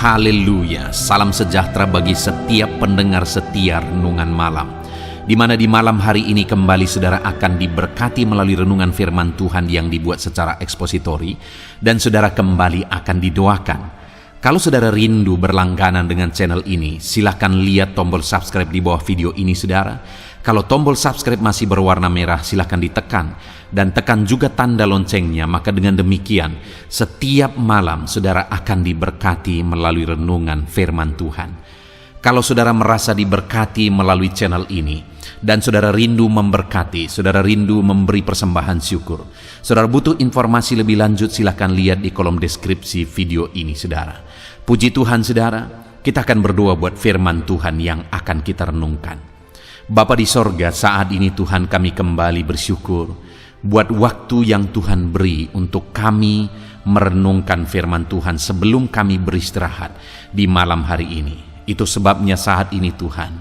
Haleluya, salam sejahtera bagi setiap pendengar setia Renungan Malam, di mana di malam hari ini kembali saudara akan diberkati melalui renungan firman Tuhan yang dibuat secara ekspositori, dan saudara kembali akan didoakan. Kalau saudara rindu berlangganan dengan channel ini, silakan lihat tombol subscribe di bawah video ini saudara. Kalau tombol subscribe masih berwarna merah, silakan ditekan dan tekan juga tanda loncengnya. Maka dengan demikian, setiap malam saudara akan diberkati melalui renungan firman Tuhan. Kalau saudara merasa diberkati melalui channel ini, dan saudara rindu memberkati, saudara rindu memberi persembahan syukur, saudara butuh informasi lebih lanjut, silakan lihat di kolom deskripsi video ini saudara. Puji Tuhan saudara, kita akan berdoa buat firman Tuhan yang akan kita renungkan. Bapa di sorga, saat ini Tuhan kami kembali bersyukur buat waktu yang Tuhan beri untuk kami merenungkan firman Tuhan sebelum kami beristirahat di malam hari ini. Itu sebabnya saat ini Tuhan,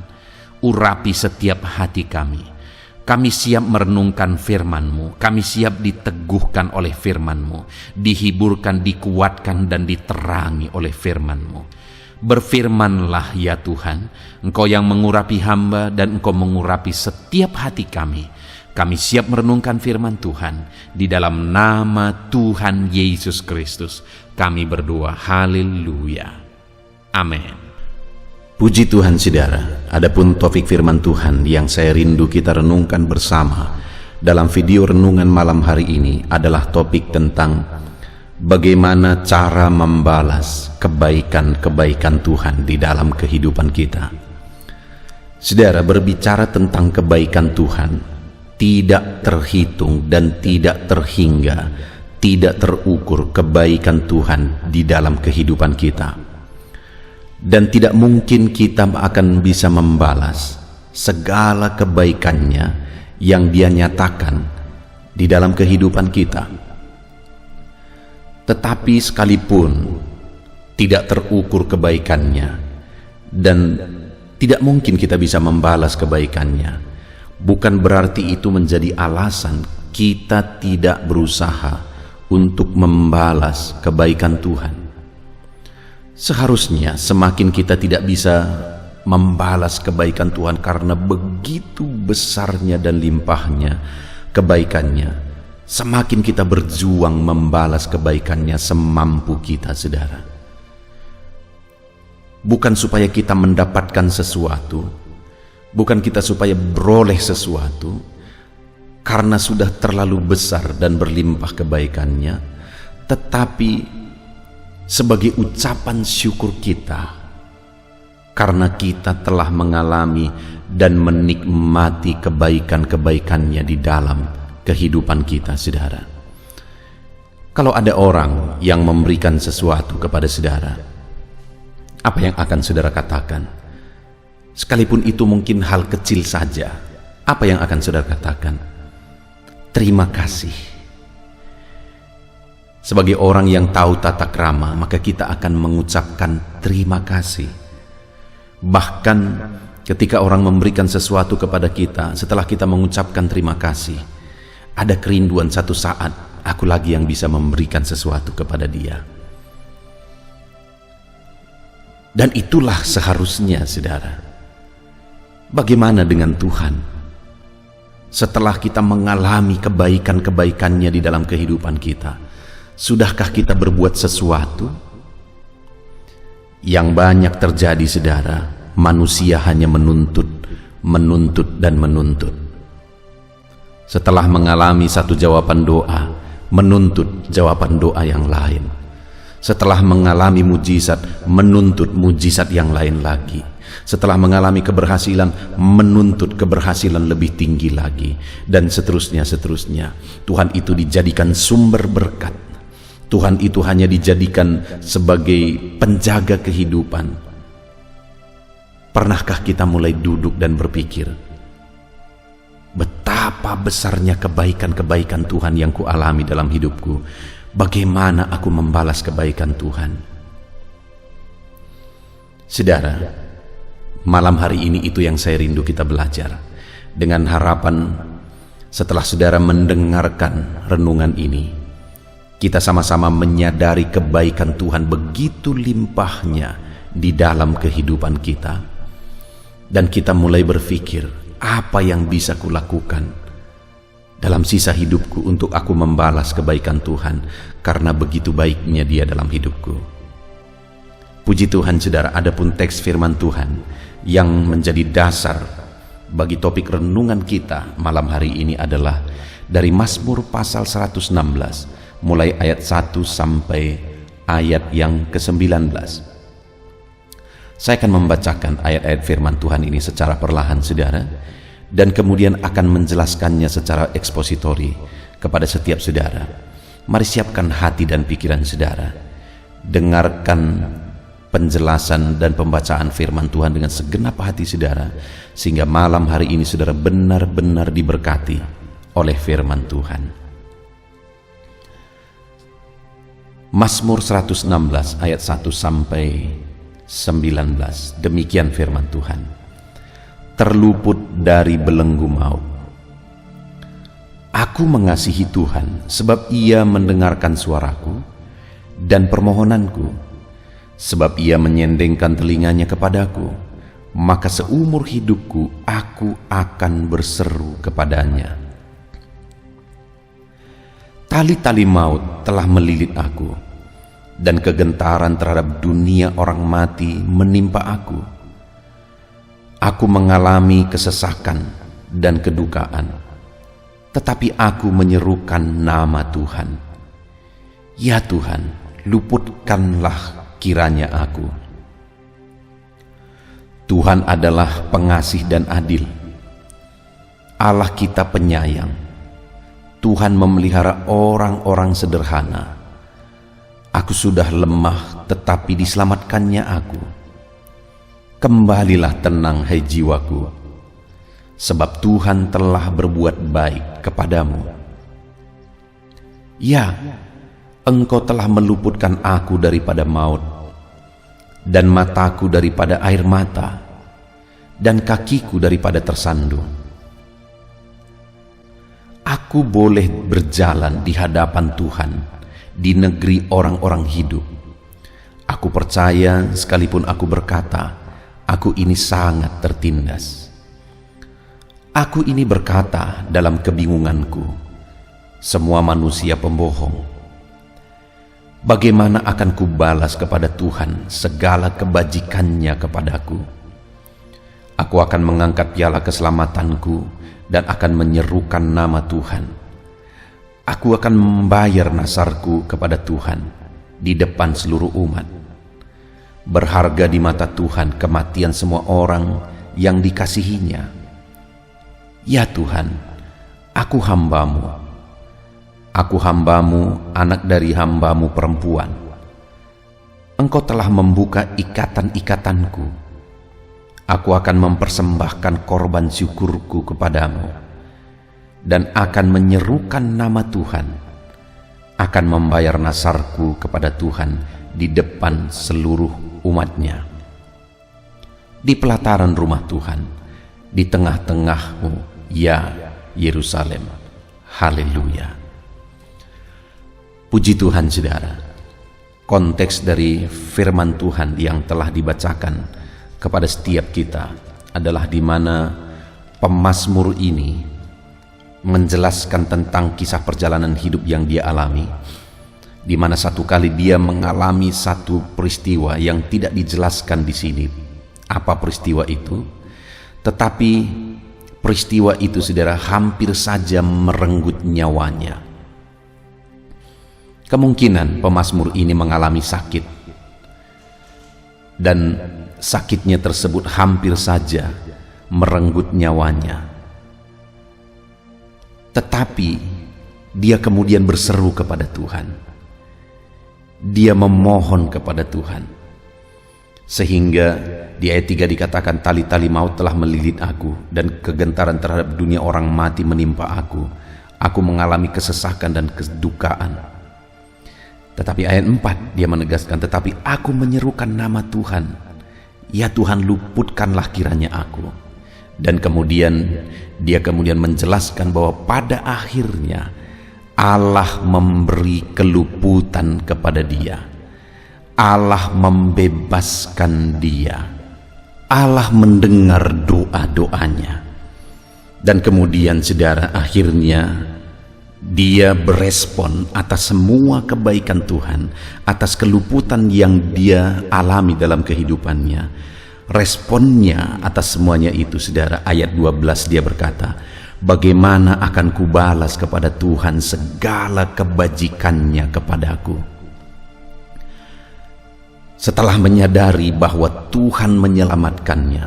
urapi setiap hati kami. Kami siap merenungkan firman-Mu, kami siap diteguhkan oleh firman-Mu, dihiburkan, dikuatkan, dan diterangi oleh firman-Mu. Berfirmanlah ya Tuhan, Engkau yang mengurapi hamba dan Engkau mengurapi setiap hati kami. Kami siap merenungkan firman Tuhan. Di dalam nama Tuhan Yesus Kristus kami berdoa, haleluya, amin. Puji Tuhan saudara, adapun topik firman Tuhan yang saya rindu kita renungkan bersama dalam video renungan malam hari ini adalah topik tentang bagaimana cara membalas kebaikan-kebaikan Tuhan di dalam kehidupan kita. Saudara, berbicara tentang kebaikan Tuhan tidak terhitung dan tidak terhingga, tidak terukur kebaikan Tuhan di dalam kehidupan kita. Dan tidak mungkin kita akan bisa membalas segala kebaikannya yang Dia nyatakan di dalam kehidupan kita. Tetapi sekalipun tidak terukur kebaikannya dan tidak mungkin kita bisa membalas kebaikannya, bukan berarti itu menjadi alasan kita tidak berusaha untuk membalas kebaikan Tuhan. Seharusnya semakin kita tidak bisa membalas kebaikan Tuhan karena begitu besarnya dan limpahnya kebaikannya, semakin kita berjuang membalas kebaikannya semampu kita saudara. Bukan supaya kita mendapatkan sesuatu, bukan kita supaya beroleh sesuatu, karena sudah terlalu besar dan berlimpah kebaikannya, tetapi sebagai ucapan syukur kita karena kita telah mengalami dan menikmati kebaikan-kebaikannya di dalam kehidupan kita saudara. Kalau ada orang yang memberikan sesuatu kepada saudara, apa yang akan saudara katakan? Sekalipun itu mungkin hal kecil saja, apa yang akan saudara katakan? Terima kasih. Sebagai orang yang tahu tata krama, maka kita akan mengucapkan terima kasih. Bahkan ketika orang memberikan sesuatu kepada kita, setelah kita mengucapkan terima kasih, ada kerinduan satu saat aku lagi yang bisa memberikan sesuatu kepada dia. Dan itulah seharusnya saudara. Bagaimana dengan Tuhan? Setelah kita mengalami kebaikan-kebaikannya di dalam kehidupan kita, sudahkah kita berbuat sesuatu? Yang banyak terjadi saudara, manusia hanya menuntut dan menuntut. Setelah mengalami satu jawaban doa, menuntut jawaban doa yang lain. Setelah mengalami mujizat, menuntut mujizat yang lain lagi. Setelah mengalami keberhasilan, menuntut keberhasilan lebih tinggi lagi. Dan seterusnya. Tuhan itu dijadikan sumber berkat. Tuhan itu hanya dijadikan sebagai penjaga kehidupan. Pernahkah kita mulai duduk dan berpikir, betapa besarnya kebaikan-kebaikan Tuhan yang kualami dalam hidupku? Bagaimana aku membalas kebaikan Tuhan? Saudara, malam hari ini itu yang saya rindu kita belajar. Dengan harapan setelah saudara mendengarkan renungan ini, Kita sama-sama menyadari kebaikan Tuhan begitu limpahnya di dalam kehidupan kita. Dan kita mulai berpikir, apa yang bisa kulakukan dalam sisa hidupku untuk aku membalas kebaikan Tuhan, karena begitu baiknya Dia dalam hidupku. Puji Tuhan saudara, adapun teks firman Tuhan yang menjadi dasar bagi topik renungan kita malam hari ini adalah dari Mazmur pasal 116, mulai ayat 1 sampai ayat yang ke-19. Saya akan membacakan ayat-ayat firman Tuhan ini secara perlahan saudara, dan kemudian akan menjelaskannya secara ekspositori kepada setiap saudara. Mari siapkan hati dan pikiran saudara, dengarkan penjelasan dan pembacaan firman Tuhan dengan segenap hati saudara, sehingga malam hari ini saudara benar-benar diberkati oleh firman Tuhan. Mazmur 116 ayat 1 sampai 19. Demikian firman Tuhan. Terluput dari belenggu maut. Aku mengasihi Tuhan sebab Ia mendengarkan suaraku dan permohonanku, sebab Ia menyendengkan telinganya kepadaku. Maka seumur hidupku aku akan berseru kepadanya. Tali-tali maut telah melilit aku, dan kegentaran terhadap dunia orang mati menimpa aku. Aku mengalami kesesakan dan kedukaan, tetapi aku menyerukan nama Tuhan. Ya Tuhan, luputkanlah kiranya aku. Tuhan adalah pengasih dan adil. Allah kita penyayang. Tuhan memelihara orang-orang sederhana. Aku sudah lemah, tetapi diselamatkannya aku. Kembalilah tenang, hai jiwaku, sebab Tuhan telah berbuat baik kepadamu. Ya, Engkau telah meluputkan aku daripada maut, dan mataku daripada air mata, dan kakiku daripada tersandung. Aku boleh berjalan di hadapan Tuhan di negeri orang-orang hidup. Aku percaya sekalipun aku berkata, aku ini sangat tertindas. Aku ini berkata dalam kebingunganku, semua manusia pembohong. Bagaimana akan kubalas kepada Tuhan segala kebajikannya kepadaku? Aku akan mengangkat piala keselamatanku dan akan menyerukan nama Tuhan. Aku akan membayar nasarku kepada Tuhan di depan seluruh umat. Berharga di mata Tuhan kematian semua orang yang dikasihinya. Ya Tuhan, aku hambamu. Aku hambamu, anak dari hambamu perempuan. Engkau telah membuka ikatan-ikatanku. Aku akan mempersembahkan korban syukurku kepadamu, dan akan menyerukan nama Tuhan, akan membayar nasarku kepada Tuhan di depan seluruh umatnya. Di pelataran rumah Tuhan, di tengah-tengahmu, ya Yerusalem. Haleluya. Puji Tuhan saudara. Konteks dari firman Tuhan yang telah dibacakan kepada setiap kita adalah di mana pemazmur ini menjelaskan tentang kisah perjalanan hidup yang dia alami, di mana satu kali dia mengalami satu peristiwa yang tidak dijelaskan di sini apa peristiwa itu, tetapi peristiwa itu saudara hampir saja merenggut nyawanya. Kemungkinan pemazmur ini mengalami sakit, dan sakitnya tersebut hampir saja merenggut nyawanya. Tetapi dia kemudian berseru kepada Tuhan. Dia memohon kepada Tuhan. Sehingga di ayat 3 dikatakan, tali-tali maut telah melilit aku, dan kegentaran terhadap dunia orang mati menimpa aku. Aku mengalami kesesakan dan kedukaan. Tetapi ayat 4 dia menegaskan, tetapi aku menyerukan nama Tuhan. Ya Tuhan, luputkanlah kiranya aku. Dan kemudian dia menjelaskan bahwa pada akhirnya Allah memberi keluputan kepada dia. Allah membebaskan dia. Allah mendengar doa-doanya. Dan kemudian saudara, akhirnya dia berespon atas semua kebaikan Tuhan, atas keluputan yang dia alami dalam kehidupannya. Responnya atas semuanya itu, saudara, ayat 12 dia berkata, bagaimana akan kubalas kepada Tuhan segala kebajikannya kepadaku? Setelah menyadari bahwa Tuhan menyelamatkannya,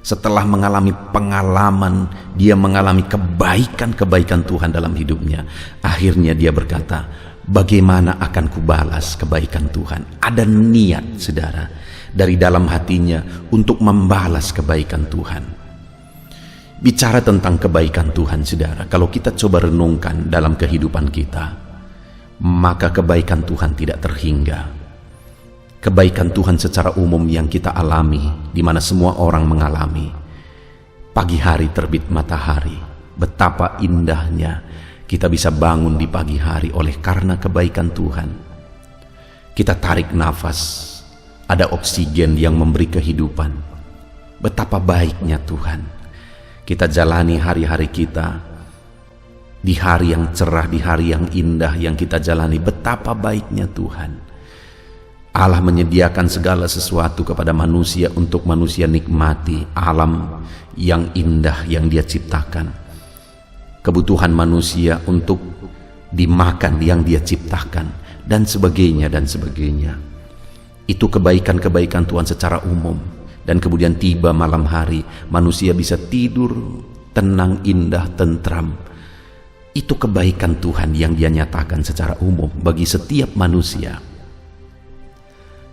setelah mengalami pengalaman, dia mengalami kebaikan-kebaikan Tuhan dalam hidupnya, akhirnya dia berkata, bagaimana akan kubalas kebaikan Tuhan? Ada niat, saudara, dari dalam hatinya untuk membalas kebaikan Tuhan. Bicara tentang kebaikan Tuhan, saudara, kalau kita coba renungkan dalam kehidupan kita, maka kebaikan Tuhan tidak terhingga. Kebaikan Tuhan secara umum yang kita alami, di mana semua orang mengalami. Pagi hari terbit matahari, betapa indahnya kita bisa bangun di pagi hari oleh karena kebaikan Tuhan. Kita tarik nafas, ada oksigen yang memberi kehidupan. Betapa baiknya Tuhan. Kita jalani hari-hari kita di hari yang cerah, di hari yang indah yang kita jalani. Betapa baiknya Tuhan. Allah menyediakan segala sesuatu kepada manusia untuk manusia nikmati alam yang indah yang Dia ciptakan. Kebutuhan manusia untuk dimakan yang Dia ciptakan, dan sebagainya dan sebagainya. Itu kebaikan-kebaikan Tuhan secara umum. Dan kemudian tiba malam hari, manusia bisa tidur tenang, indah, tentram. Itu kebaikan Tuhan yang Dia nyatakan secara umum bagi setiap manusia.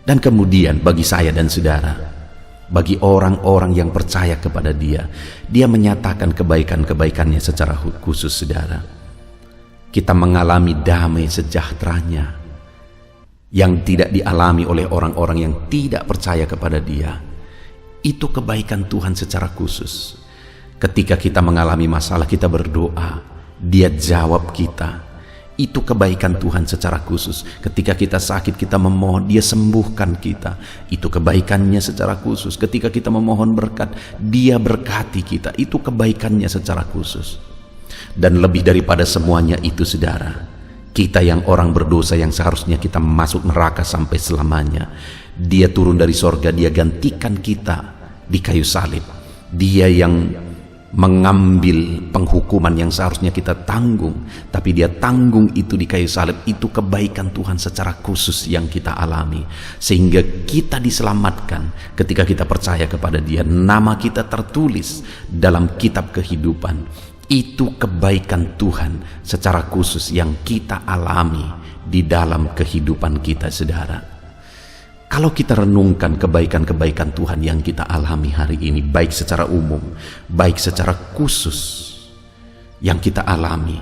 Dan kemudian bagi saya dan saudara, bagi orang-orang yang percaya kepada Dia, Dia menyatakan kebaikan-kebaikannya secara khusus, saudara. Kita mengalami damai sejahteranya yang tidak dialami oleh orang-orang yang tidak percaya kepada Dia. Itu kebaikan Tuhan secara khusus. Ketika kita mengalami masalah, kita berdoa, Dia jawab kita. Itu kebaikan Tuhan secara khusus. Ketika kita sakit, kita memohon, Dia sembuhkan kita. Itu kebaikannya secara khusus. Ketika kita memohon berkat, Dia berkati kita. Itu kebaikannya secara khusus. Dan lebih daripada semuanya itu, saudara, kita yang orang berdosa yang seharusnya kita masuk neraka sampai selamanya, Dia turun dari sorga, Dia gantikan kita di kayu salib. Dia yang mengambil penghukuman yang seharusnya kita tanggung, tapi Dia tanggung itu di kayu salib. Itu kebaikan Tuhan secara khusus yang kita alami, sehingga kita diselamatkan ketika kita percaya kepada Dia. Nama kita tertulis dalam kitab kehidupan. Itu kebaikan Tuhan secara khusus yang kita alami di dalam kehidupan kita, saudara. Kalau kita renungkan kebaikan-kebaikan Tuhan yang kita alami hari ini, baik secara umum, baik secara khusus yang kita alami,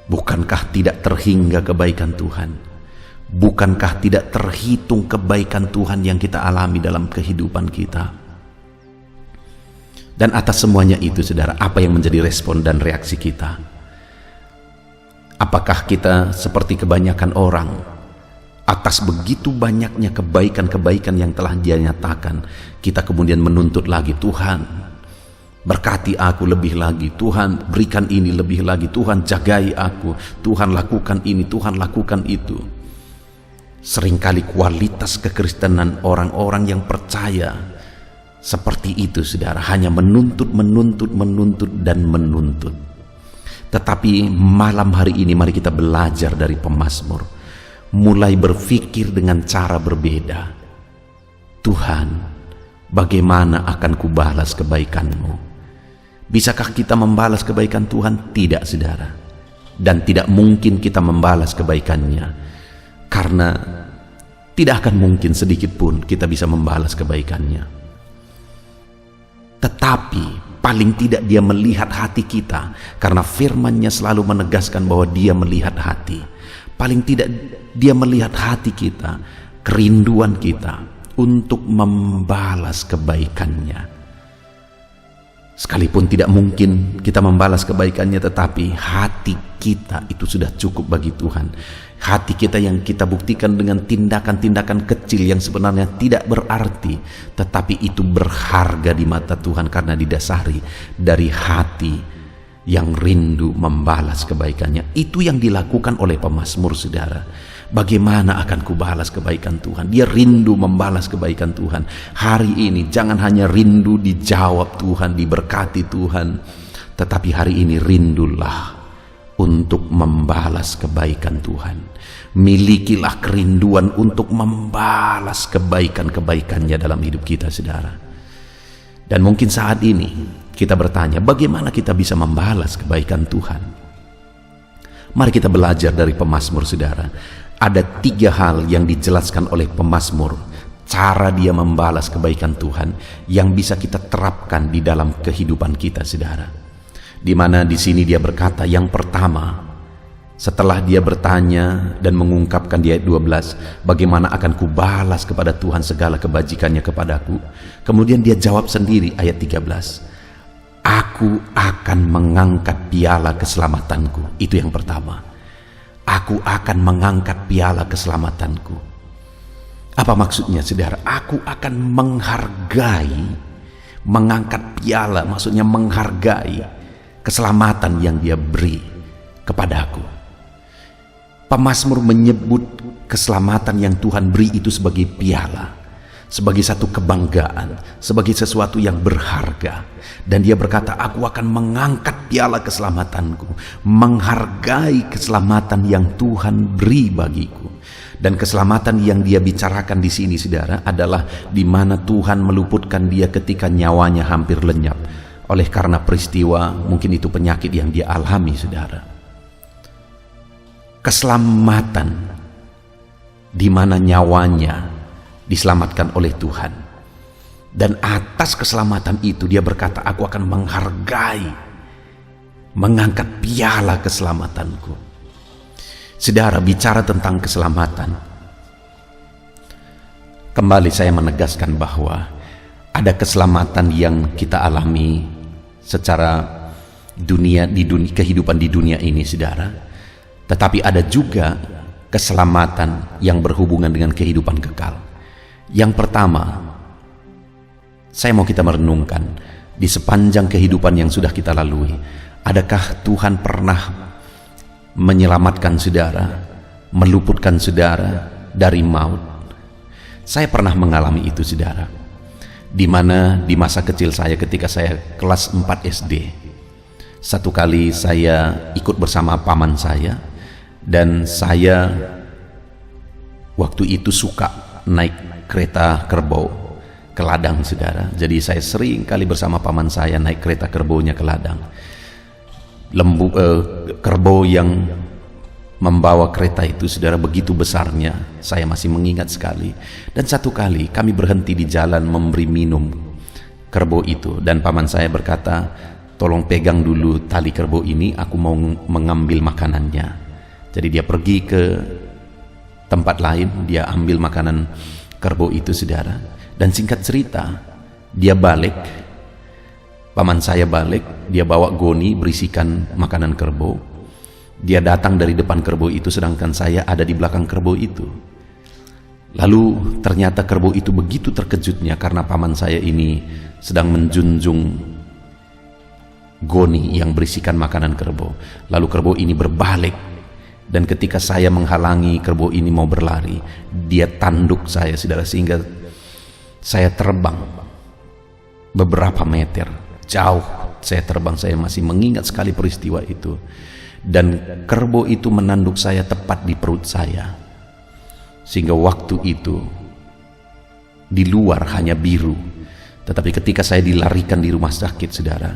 bukankah tidak terhingga kebaikan Tuhan? Bukankah tidak terhitung kebaikan Tuhan yang kita alami dalam kehidupan kita? Dan atas semuanya itu, saudara, apa yang menjadi respon dan reaksi kita? Apakah kita seperti kebanyakan orang, atas begitu banyaknya kebaikan-kebaikan yang telah Dia nyatakan, kita kemudian menuntut lagi, Tuhan berkati aku lebih lagi, Tuhan berikan ini lebih lagi, Tuhan jagai aku, Tuhan lakukan ini, Tuhan lakukan itu. Seringkali kualitas kekristenan orang-orang yang percaya seperti itu, saudara, hanya menuntut, dan menuntut. Tetapi malam hari ini mari kita belajar dari pemazmur, mulai berpikir dengan cara berbeda. Tuhan, bagaimana akan kubalas kebaikan-Mu? Bisakah kita membalas kebaikan Tuhan? Tidak, saudara. Dan tidak mungkin kita membalas kebaikan-Nya, karena tidak akan mungkin sedikit pun kita bisa membalas kebaikan-Nya. Tetapi paling tidak Dia melihat hati kita, karena firman-Nya selalu menegaskan bahwa Dia melihat hati. Paling tidak Dia melihat hati kita, kerinduan kita untuk membalas kebaikan-Nya. Sekalipun tidak mungkin kita membalas kebaikannya, tetapi hati kita itu sudah cukup bagi Tuhan. Hati kita yang kita buktikan dengan tindakan-tindakan kecil yang sebenarnya tidak berarti, tetapi itu berharga di mata Tuhan karena didasari dari hati yang rindu membalas kebaikannya. Itu yang dilakukan oleh pemazmur, saudara. Bagaimana akan kubalas kebaikan Tuhan? Dia rindu membalas kebaikan Tuhan. Hari ini jangan hanya rindu dijawab Tuhan, diberkati Tuhan, tetapi hari ini rindulah untuk membalas kebaikan Tuhan. Milikilah kerinduan untuk membalas kebaikan-kebaikannya dalam hidup kita, saudara. Dan mungkin saat ini kita bertanya, bagaimana kita bisa membalas kebaikan Tuhan? Mari kita belajar dari pemazmur, saudara. Ada 3 hal yang dijelaskan oleh pemazmur, cara dia membalas kebaikan Tuhan yang bisa kita terapkan di dalam kehidupan kita, saudara. Di mana di sini dia berkata, yang pertama, setelah dia bertanya dan mengungkapkan di ayat 12, bagaimana akan kubalas kepada Tuhan segala kebajikannya kepadaku, kemudian dia jawab sendiri ayat 13, aku akan mengangkat piala keselamatanku. Itu yang pertama. Aku akan mengangkat piala keselamatanku. Apa maksudnya, saudara? Aku akan menghargai, mengangkat piala, maksudnya menghargai keselamatan yang dia beri kepadaku. Pemazmur menyebut keselamatan yang Tuhan beri itu sebagai piala, sebagai satu kebanggaan, sebagai sesuatu yang berharga. Dan dia berkata, aku akan mengangkat piala keselamatanku, menghargai keselamatan yang Tuhan beri bagiku. Dan keselamatan yang dia bicarakan di sini, saudara, adalah di mana Tuhan meluputkan dia ketika nyawanya hampir lenyap oleh karena peristiwa, mungkin itu penyakit yang dia alami, saudara. Keselamatan di mana nyawanya diselamatkan oleh Tuhan. Dan atas keselamatan itu dia berkata, aku akan menghargai, mengangkat piala keselamatanku. Saudara, bicara tentang keselamatan, kembali saya menegaskan bahwa ada keselamatan yang kita alami secara kehidupan di dunia ini, saudara. Tetapi ada juga keselamatan yang berhubungan dengan kehidupan kekal. Yang pertama, saya mau kita merenungkan di sepanjang kehidupan yang sudah kita lalui, adakah Tuhan pernah menyelamatkan saudara, meluputkan saudara dari maut? Saya pernah mengalami itu, saudara. Di mana di masa kecil saya ketika saya kelas 4 SD, satu kali saya ikut bersama paman saya, dan saya waktu itu suka naik kereta kerbau ke ladang, saudara. Jadi saya sering kali bersama paman saya naik kereta kerbaunya ke ladang. Kerbau yang membawa kereta itu, saudara, begitu besarnya, saya masih mengingat sekali. Dan satu kali kami berhenti di jalan memberi minum kerbau itu, dan paman saya berkata, tolong pegang dulu tali kerbau ini, aku mau mengambil makanannya. Jadi dia pergi ke tempat lain, dia ambil makanan kerbau itu, saudara. Dan singkat cerita, dia balik, paman saya balik, dia bawa goni berisikan makanan kerbau. Dia datang dari depan kerbau itu, sedangkan saya ada di belakang kerbau itu. Lalu ternyata kerbau itu begitu terkejutnya karena paman saya ini sedang menjunjung goni yang berisikan makanan kerbau. Lalu kerbau ini berbalik, dan ketika saya menghalangi kerbau ini mau berlari, dia tanduk saya, saudara, sehingga saya terbang beberapa meter jauh. Saya terbang, saya masih mengingat sekali peristiwa itu. Dan kerbau itu menanduk saya tepat di perut saya, sehingga waktu itu di luar hanya biru. Tetapi ketika saya dilarikan di rumah sakit, saudara,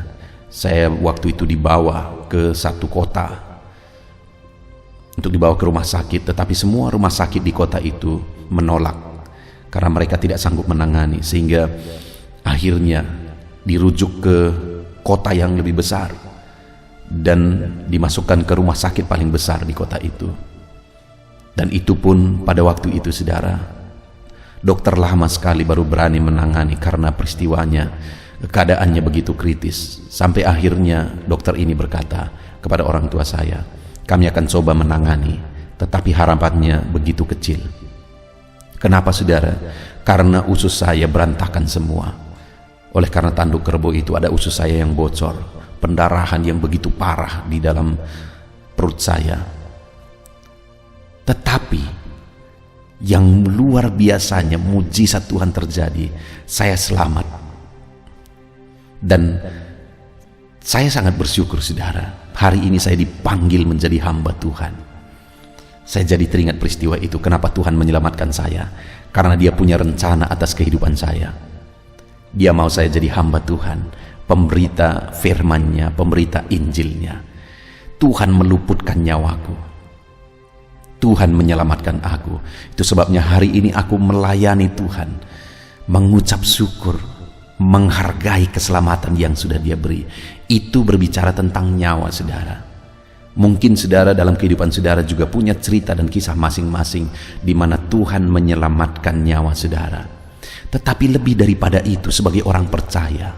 saya waktu itu dibawa ke satu kota untuk dibawa ke rumah sakit. Tetapi semua rumah sakit di kota itu menolak karena mereka tidak sanggup menangani, sehingga akhirnya dirujuk ke kota yang lebih besar dan dimasukkan ke rumah sakit paling besar di kota itu. Dan itu pun pada waktu itu, saudara, dokter lama sekali baru berani menangani karena peristiwanya Keadaannya begitu kritis, sampai akhirnya dokter ini berkata kepada orang tua saya, kami akan coba menangani, tetapi harapannya begitu kecil. Kenapa saudara? Karena usus saya berantakan semua. Oleh karena tanduk kerbau itu ada usus saya yang bocor, pendarahan yang begitu parah di dalam perut saya. Tetapi yang luar biasanya mujizat Tuhan terjadi, saya selamat. Dan saya sangat bersyukur saudara, hari ini saya dipanggil menjadi hamba Tuhan. Saya jadi teringat peristiwa itu, kenapa Tuhan menyelamatkan saya, karena Dia punya rencana atas kehidupan saya. Dia mau saya jadi hamba Tuhan, pemberita firman-Nya, pemberita Injil-Nya. Tuhan meluputkan nyawaku, Tuhan menyelamatkan aku. Itu sebabnya hari ini aku melayani Tuhan, mengucap syukur, menghargai keselamatan yang sudah Dia beri. Itu berbicara tentang nyawa saudara. Mungkin saudara dalam kehidupan saudara juga punya cerita dan kisah masing-masing di mana Tuhan menyelamatkan nyawa saudara. Tetapi lebih daripada itu, sebagai orang percaya,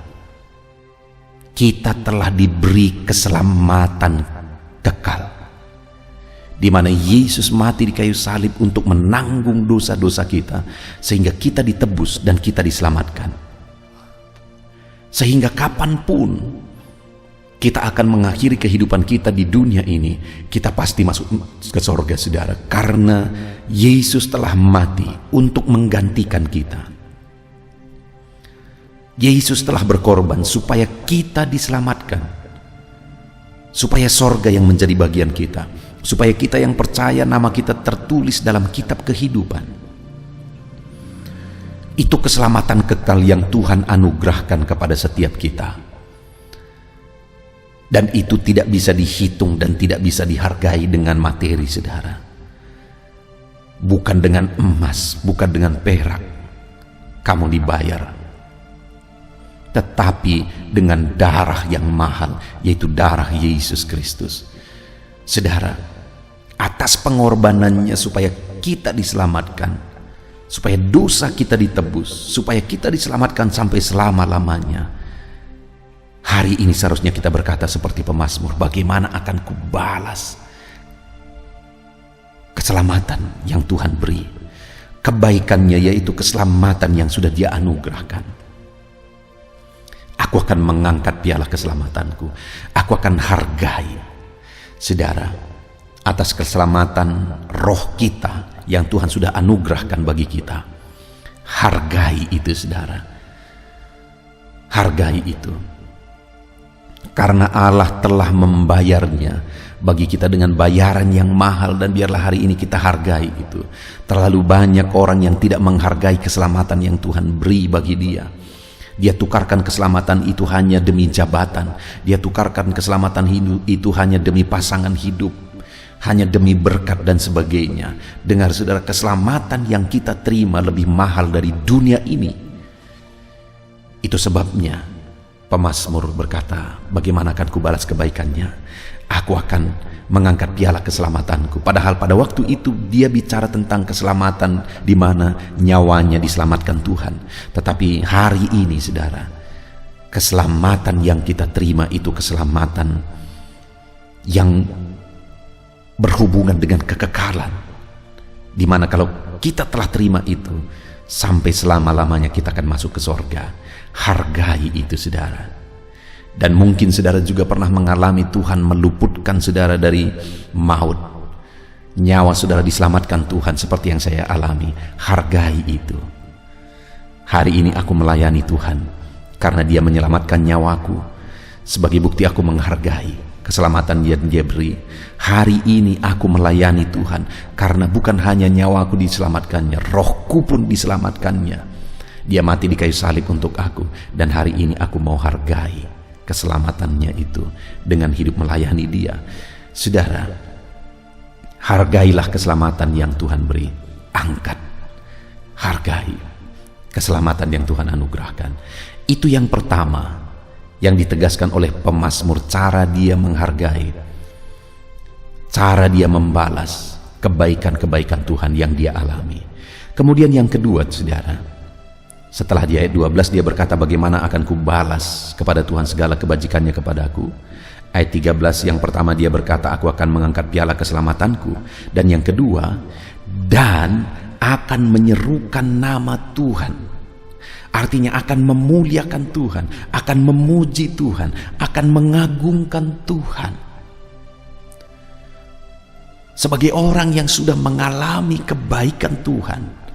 kita telah diberi keselamatan kekal, di mana Yesus mati di kayu salib untuk menanggung dosa-dosa kita, sehingga kita ditebus dan kita diselamatkan. Sehingga kapanpun kita akan mengakhiri kehidupan kita di dunia ini, kita pasti masuk ke sorga saudara, karena Yesus telah mati untuk menggantikan kita. Yesus telah berkorban supaya kita diselamatkan, supaya sorga yang menjadi bagian kita, supaya kita yang percaya nama kita tertulis dalam kitab kehidupan. Itu keselamatan kekal yang Tuhan anugerahkan kepada setiap kita. Dan itu tidak bisa dihitung dan tidak bisa dihargai dengan materi saudara. Bukan dengan emas, bukan dengan perak kamu dibayar, tetapi dengan darah yang mahal, yaitu darah Yesus Kristus. Saudara, atas pengorbanannya supaya kita diselamatkan, supaya dosa kita ditebus, supaya kita diselamatkan sampai selama-lamanya. Hari ini seharusnya kita berkata seperti pemazmur, bagaimana akan kubalas keselamatan yang Tuhan beri, kebaikannya yaitu keselamatan yang sudah Dia anugerahkan. Aku akan mengangkat piala keselamatanku, aku akan hargai saudara atas keselamatan roh kita yang Tuhan sudah anugerahkan bagi kita. Hargai itu saudara, hargai itu, karena Allah telah membayarnya bagi kita dengan bayaran yang mahal. Dan biarlah hari ini kita hargai itu. Terlalu banyak orang yang tidak menghargai keselamatan yang Tuhan beri bagi dia. Dia tukarkan keselamatan itu hanya demi jabatan, dia tukarkan keselamatan itu hanya demi pasangan hidup, hanya demi berkat dan sebagainya. Dengar saudara, keselamatan yang kita terima lebih mahal dari dunia ini. Itu sebabnya pemazmur berkata, bagaimana akan kubalas kebaikannya, aku akan mengangkat piala keselamatanku. Padahal pada waktu itu dia bicara tentang keselamatan di mana nyawanya diselamatkan Tuhan. Tetapi hari ini saudara, keselamatan yang kita terima itu keselamatan yang berhubungan dengan kekekalan, di mana kalau kita telah terima itu, sampai selama-lamanya kita akan masuk ke sorga. Hargai itu saudara. Dan mungkin saudara juga pernah mengalami Tuhan meluputkan saudara dari maut, nyawa saudara diselamatkan Tuhan seperti yang saya alami. Hargai itu. Hari ini aku melayani Tuhan karena Dia menyelamatkan nyawaku. Sebagai bukti aku menghargai keselamatan yang Dia beri. Hari ini aku melayani Tuhan karena bukan hanya nyawaku diselamatkannya, rohku pun diselamatkannya. Dia mati di kayu salib untuk aku, dan hari ini aku mau hargai keselamatannya itu dengan hidup melayani Dia. Saudara, hargailah keselamatan yang Tuhan beri. Angkat, hargai keselamatan yang Tuhan anugerahkan. Itu yang pertama yang ditegaskan oleh pemazmur, cara dia menghargai, cara dia membalas kebaikan-kebaikan Tuhan yang dia alami. Kemudian yang kedua saudara, Setelah di ayat 12 dia berkata, bagaimana akan kubalas kepada Tuhan segala kebajikannya kepadaku. Ayat 13 yang pertama dia berkata, aku akan mengangkat piala keselamatanku. Dan yang kedua, dan akan menyerukan nama Tuhan. Artinya akan memuliakan Tuhan, akan memuji Tuhan, akan mengagungkan Tuhan. Sebagai orang yang sudah mengalami kebaikan Tuhan,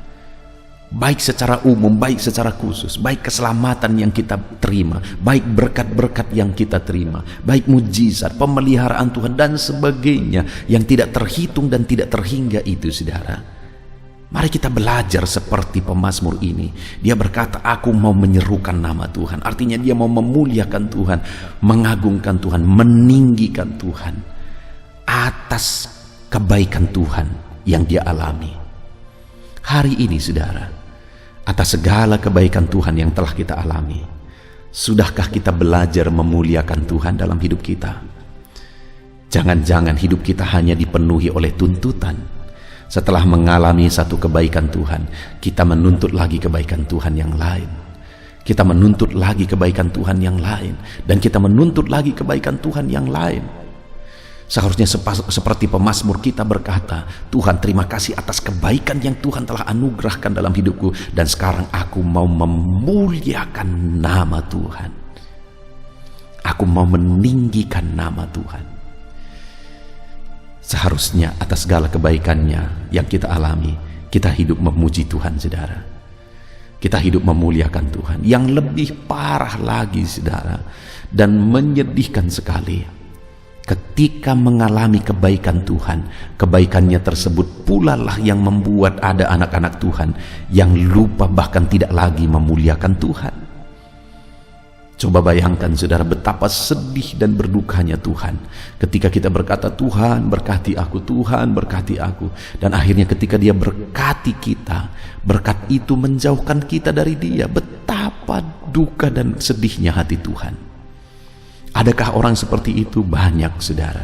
baik secara umum, baik secara khusus, baik keselamatan yang kita terima, baik berkat-berkat yang kita terima, baik mujizat, pemeliharaan Tuhan dan sebagainya yang tidak terhitung dan tidak terhingga itu, saudara. Mari kita belajar seperti pemazmur ini. Dia berkata, aku mau menyerukan nama Tuhan. Artinya dia mau memuliakan Tuhan, mengagungkan Tuhan, meninggikan Tuhan atas kebaikan Tuhan yang dia alami. Hari ini, saudara, atas segala kebaikan Tuhan yang telah kita alami, sudahkah kita belajar memuliakan Tuhan dalam hidup kita? Jangan-jangan hidup kita hanya dipenuhi oleh tuntutan. Setelah mengalami satu kebaikan Tuhan, kita menuntut lagi kebaikan Tuhan yang lain. Kita menuntut lagi kebaikan Tuhan yang lain. Dan kita menuntut lagi kebaikan Tuhan yang lain. Seharusnya seperti pemazmur kita berkata, Tuhan, terima kasih atas kebaikan yang Tuhan telah anugerahkan dalam hidupku, dan sekarang aku mau memuliakan nama Tuhan. Aku mau meninggikan nama Tuhan. Seharusnya atas segala kebaikannya yang kita alami, kita hidup memuji Tuhan, saudara. Kita hidup memuliakan Tuhan. Yang lebih parah lagi, saudara, dan menyedihkan sekali, ketika mengalami kebaikan Tuhan, kebaikannya tersebut pula lah yang membuat ada anak-anak Tuhan yang lupa bahkan tidak lagi memuliakan Tuhan. Coba bayangkan, saudara, betapa sedih dan berdukanya Tuhan ketika kita berkata, Tuhan berkati aku, Tuhan berkati aku, dan akhirnya ketika dia berkati kita, berkat itu menjauhkan kita dari dia. Betapa duka dan sedihnya hati Tuhan. Adakah orang seperti itu? Banyak, saudara.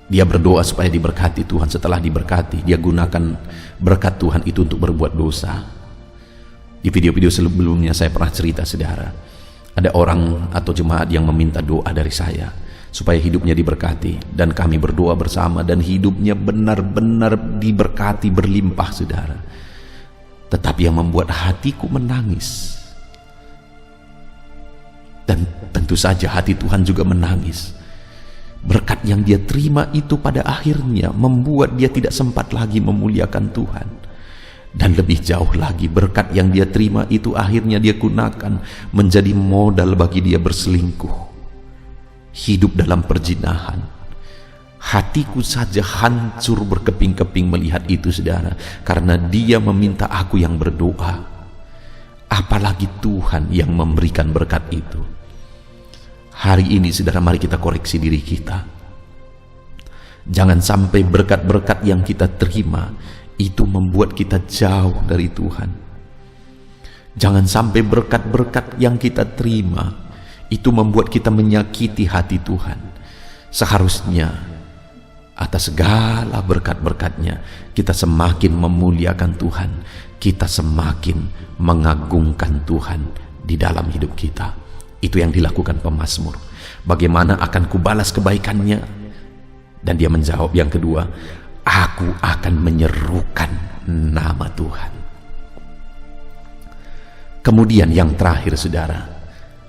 Dia berdoa supaya diberkati Tuhan. Setelah diberkati, dia gunakan berkat Tuhan itu untuk berbuat dosa. Di video-video sebelumnya saya pernah cerita, saudara, ada orang atau jemaat yang meminta doa dari saya supaya hidupnya diberkati, dan kami berdoa bersama dan hidupnya benar-benar diberkati berlimpah, saudara. Tetapi yang membuat hatiku menangis, dan tentu saja hati Tuhan juga menangis, berkat yang dia terima itu pada akhirnya membuat dia tidak sempat lagi memuliakan Tuhan. Dan lebih jauh lagi, berkat yang dia terima itu akhirnya dia gunakan menjadi modal bagi dia berselingkuh, hidup dalam perzinahan. Hatiku saja hancur berkeping-keping melihat itu, saudara, karena dia meminta aku yang berdoa, apalagi Tuhan yang memberikan berkat itu. Hari ini, saudara, mari kita koreksi diri kita. Jangan sampai berkat-berkat yang kita terima itu membuat kita jauh dari Tuhan. Jangan sampai berkat-berkat yang kita terima itu membuat kita menyakiti hati Tuhan. Seharusnya atas segala berkat-berkatnya kita semakin memuliakan Tuhan, kita semakin mengagungkan Tuhan di dalam hidup kita. Itu yang dilakukan pemazmur. Bagaimana akan kubalas kebaikannya? Dan dia menjawab yang kedua, aku akan menyerukan nama Tuhan. Kemudian yang terakhir, saudara,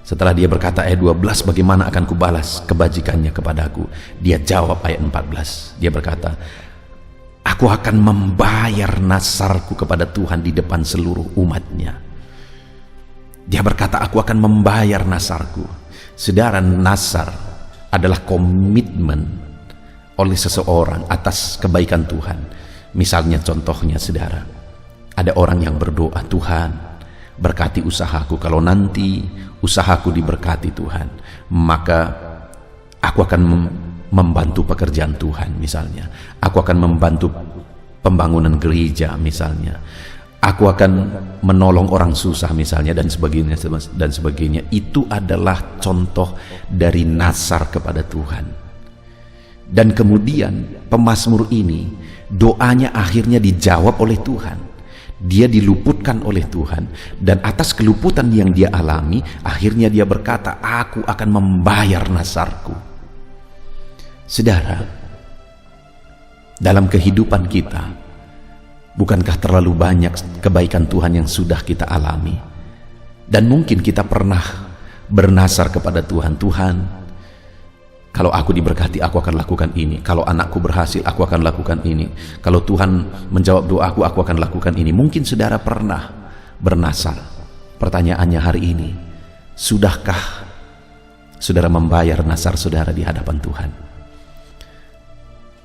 setelah dia berkata ayat 12, bagaimana akan kubalas kebajikannya kepadaku, dia jawab ayat 14. Dia berkata, aku akan membayar nasarku kepada Tuhan di depan seluruh umatnya. Dia berkata, aku akan membayar nasarku. Saudara, nasar adalah komitmen oleh seseorang atas kebaikan Tuhan. Misalnya, contohnya, saudara, ada orang yang berdoa, Tuhan berkati usahaku, kalau nanti usahaku diberkati Tuhan, maka aku akan membantu pekerjaan Tuhan, misalnya aku akan membantu pembangunan gereja, misalnya aku akan menolong orang susah, misalnya, dan sebagainya. Itu adalah contoh dari nasar kepada Tuhan. Dan kemudian pemazmur ini, doanya akhirnya dijawab oleh Tuhan. Dia diluputkan oleh Tuhan, dan atas keluputan yang dia alami, akhirnya dia berkata, aku akan membayar nasarku. Saudara, dalam kehidupan kita, bukankah terlalu banyak kebaikan Tuhan yang sudah kita alami? Dan mungkin kita pernah bernasar kepada Tuhan, Tuhan, kalau aku diberkati, aku akan lakukan ini. Kalau anakku berhasil, aku akan lakukan ini. Kalau Tuhan menjawab doaku, aku akan lakukan ini. Mungkin saudara pernah bernasar. Pertanyaannya hari ini, sudahkah saudara membayar nasar saudara di hadapan Tuhan?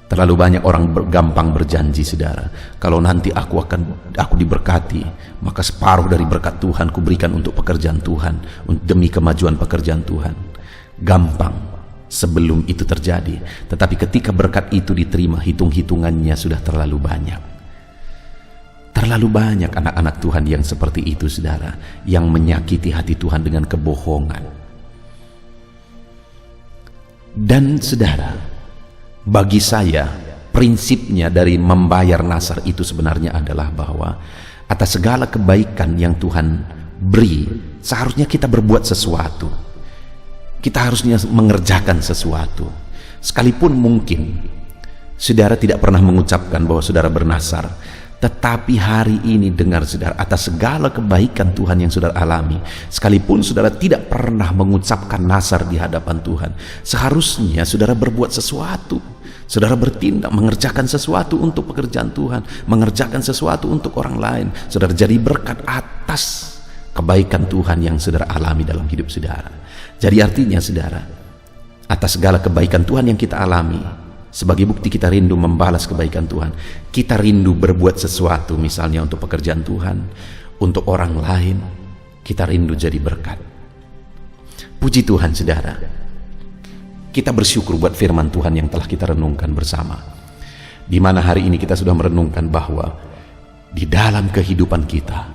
Terlalu banyak orang gampang berjanji, saudara. Kalau nanti aku diberkati, maka separuh dari berkat Tuhan kuberikan untuk pekerjaan Tuhan, demi kemajuan pekerjaan Tuhan. Gampang sebelum itu terjadi, tetapi ketika berkat itu diterima, hitung-hitungannya sudah terlalu banyak. Terlalu banyak anak-anak Tuhan yang seperti itu, saudara, yang menyakiti hati Tuhan dengan kebohongan. Dan saudara, bagi saya, prinsipnya dari membayar nasar itu sebenarnya adalah bahwa atas segala kebaikan yang Tuhan beri, seharusnya kita berbuat sesuatu. Kita harusnya mengerjakan sesuatu. Sekalipun mungkin saudara tidak pernah mengucapkan bahwa saudara bernasar, tetapi hari ini dengar saudara, atas segala kebaikan Tuhan yang saudara alami, sekalipun saudara tidak pernah mengucapkan nasar di hadapan Tuhan, seharusnya saudara berbuat sesuatu. Saudara bertindak, mengerjakan sesuatu untuk pekerjaan Tuhan, mengerjakan sesuatu untuk orang lain. Saudara jadi berkat atas kebaikan Tuhan yang saudara alami dalam hidup saudara. Jadi artinya saudara, atas segala kebaikan Tuhan yang kita alami, sebagai bukti kita rindu membalas kebaikan Tuhan, kita rindu berbuat sesuatu, misalnya untuk pekerjaan Tuhan, untuk orang lain, kita rindu jadi berkat. Puji Tuhan saudara, kita bersyukur buat firman Tuhan yang telah kita renungkan bersama, di mana hari ini kita sudah merenungkan bahwa di dalam kehidupan kita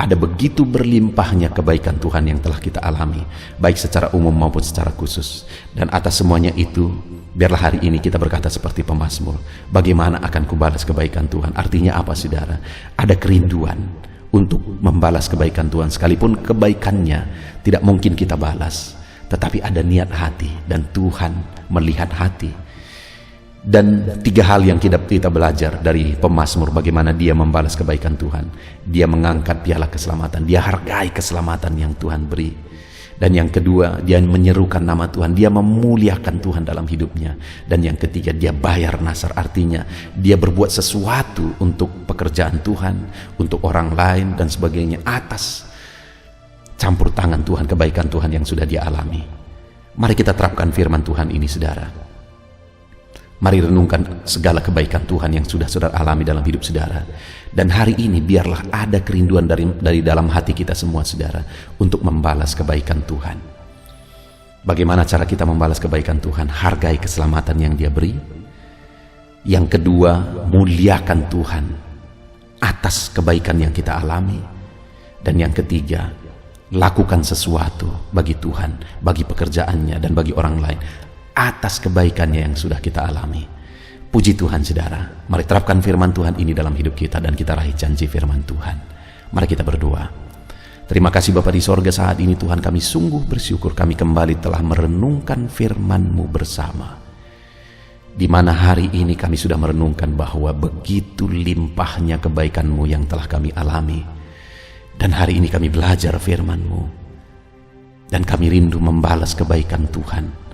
ada begitu berlimpahnya kebaikan Tuhan yang telah kita alami, baik secara umum maupun secara khusus. Dan atas semuanya itu, biarlah hari ini kita berkata seperti pemazmur, bagaimana akan kubalas kebaikan Tuhan? Artinya apa saudara? Ada kerinduan untuk membalas kebaikan Tuhan, sekalipun kebaikannya tidak mungkin kita balas, tetapi ada niat hati, dan Tuhan melihat hati. Dan tiga hal yang kita belajar dari pemazmur, bagaimana dia membalas kebaikan Tuhan. Dia mengangkat piala keselamatan, dia hargai keselamatan yang Tuhan beri. Dan yang kedua, dia menyerukan nama Tuhan, dia memuliakan Tuhan dalam hidupnya. Dan yang ketiga, dia bayar nasar, artinya dia berbuat sesuatu untuk pekerjaan Tuhan, untuk orang lain dan sebagainya, atas campur tangan Tuhan, kebaikan Tuhan yang sudah dia alami. Mari kita terapkan firman Tuhan ini saudara. Mari renungkan segala kebaikan Tuhan yang sudah saudara alami dalam hidup saudara. Dan hari ini biarlah ada kerinduan dari dalam hati kita semua saudara, untuk membalas kebaikan Tuhan. Bagaimana cara kita membalas kebaikan Tuhan? Hargai keselamatan yang dia beri. Yang kedua, muliakan Tuhan atas kebaikan yang kita alami. Dan yang ketiga, lakukan sesuatu bagi Tuhan, bagi pekerjaannya dan bagi orang lain, atas kebaikannya yang sudah kita alami. Puji Tuhan saudara, mari terapkan firman Tuhan ini dalam hidup kita, dan kita raih janji firman Tuhan. Mari kita berdoa. Terima kasih Bapa di sorga, saat ini Tuhan kami sungguh bersyukur kami kembali telah merenungkan firman-Mu bersama, di mana hari ini kami sudah merenungkan bahwa begitu limpahnya kebaikan-Mu yang telah kami alami. Dan hari ini kami belajar firman-Mu, dan kami rindu membalas kebaikan Tuhan.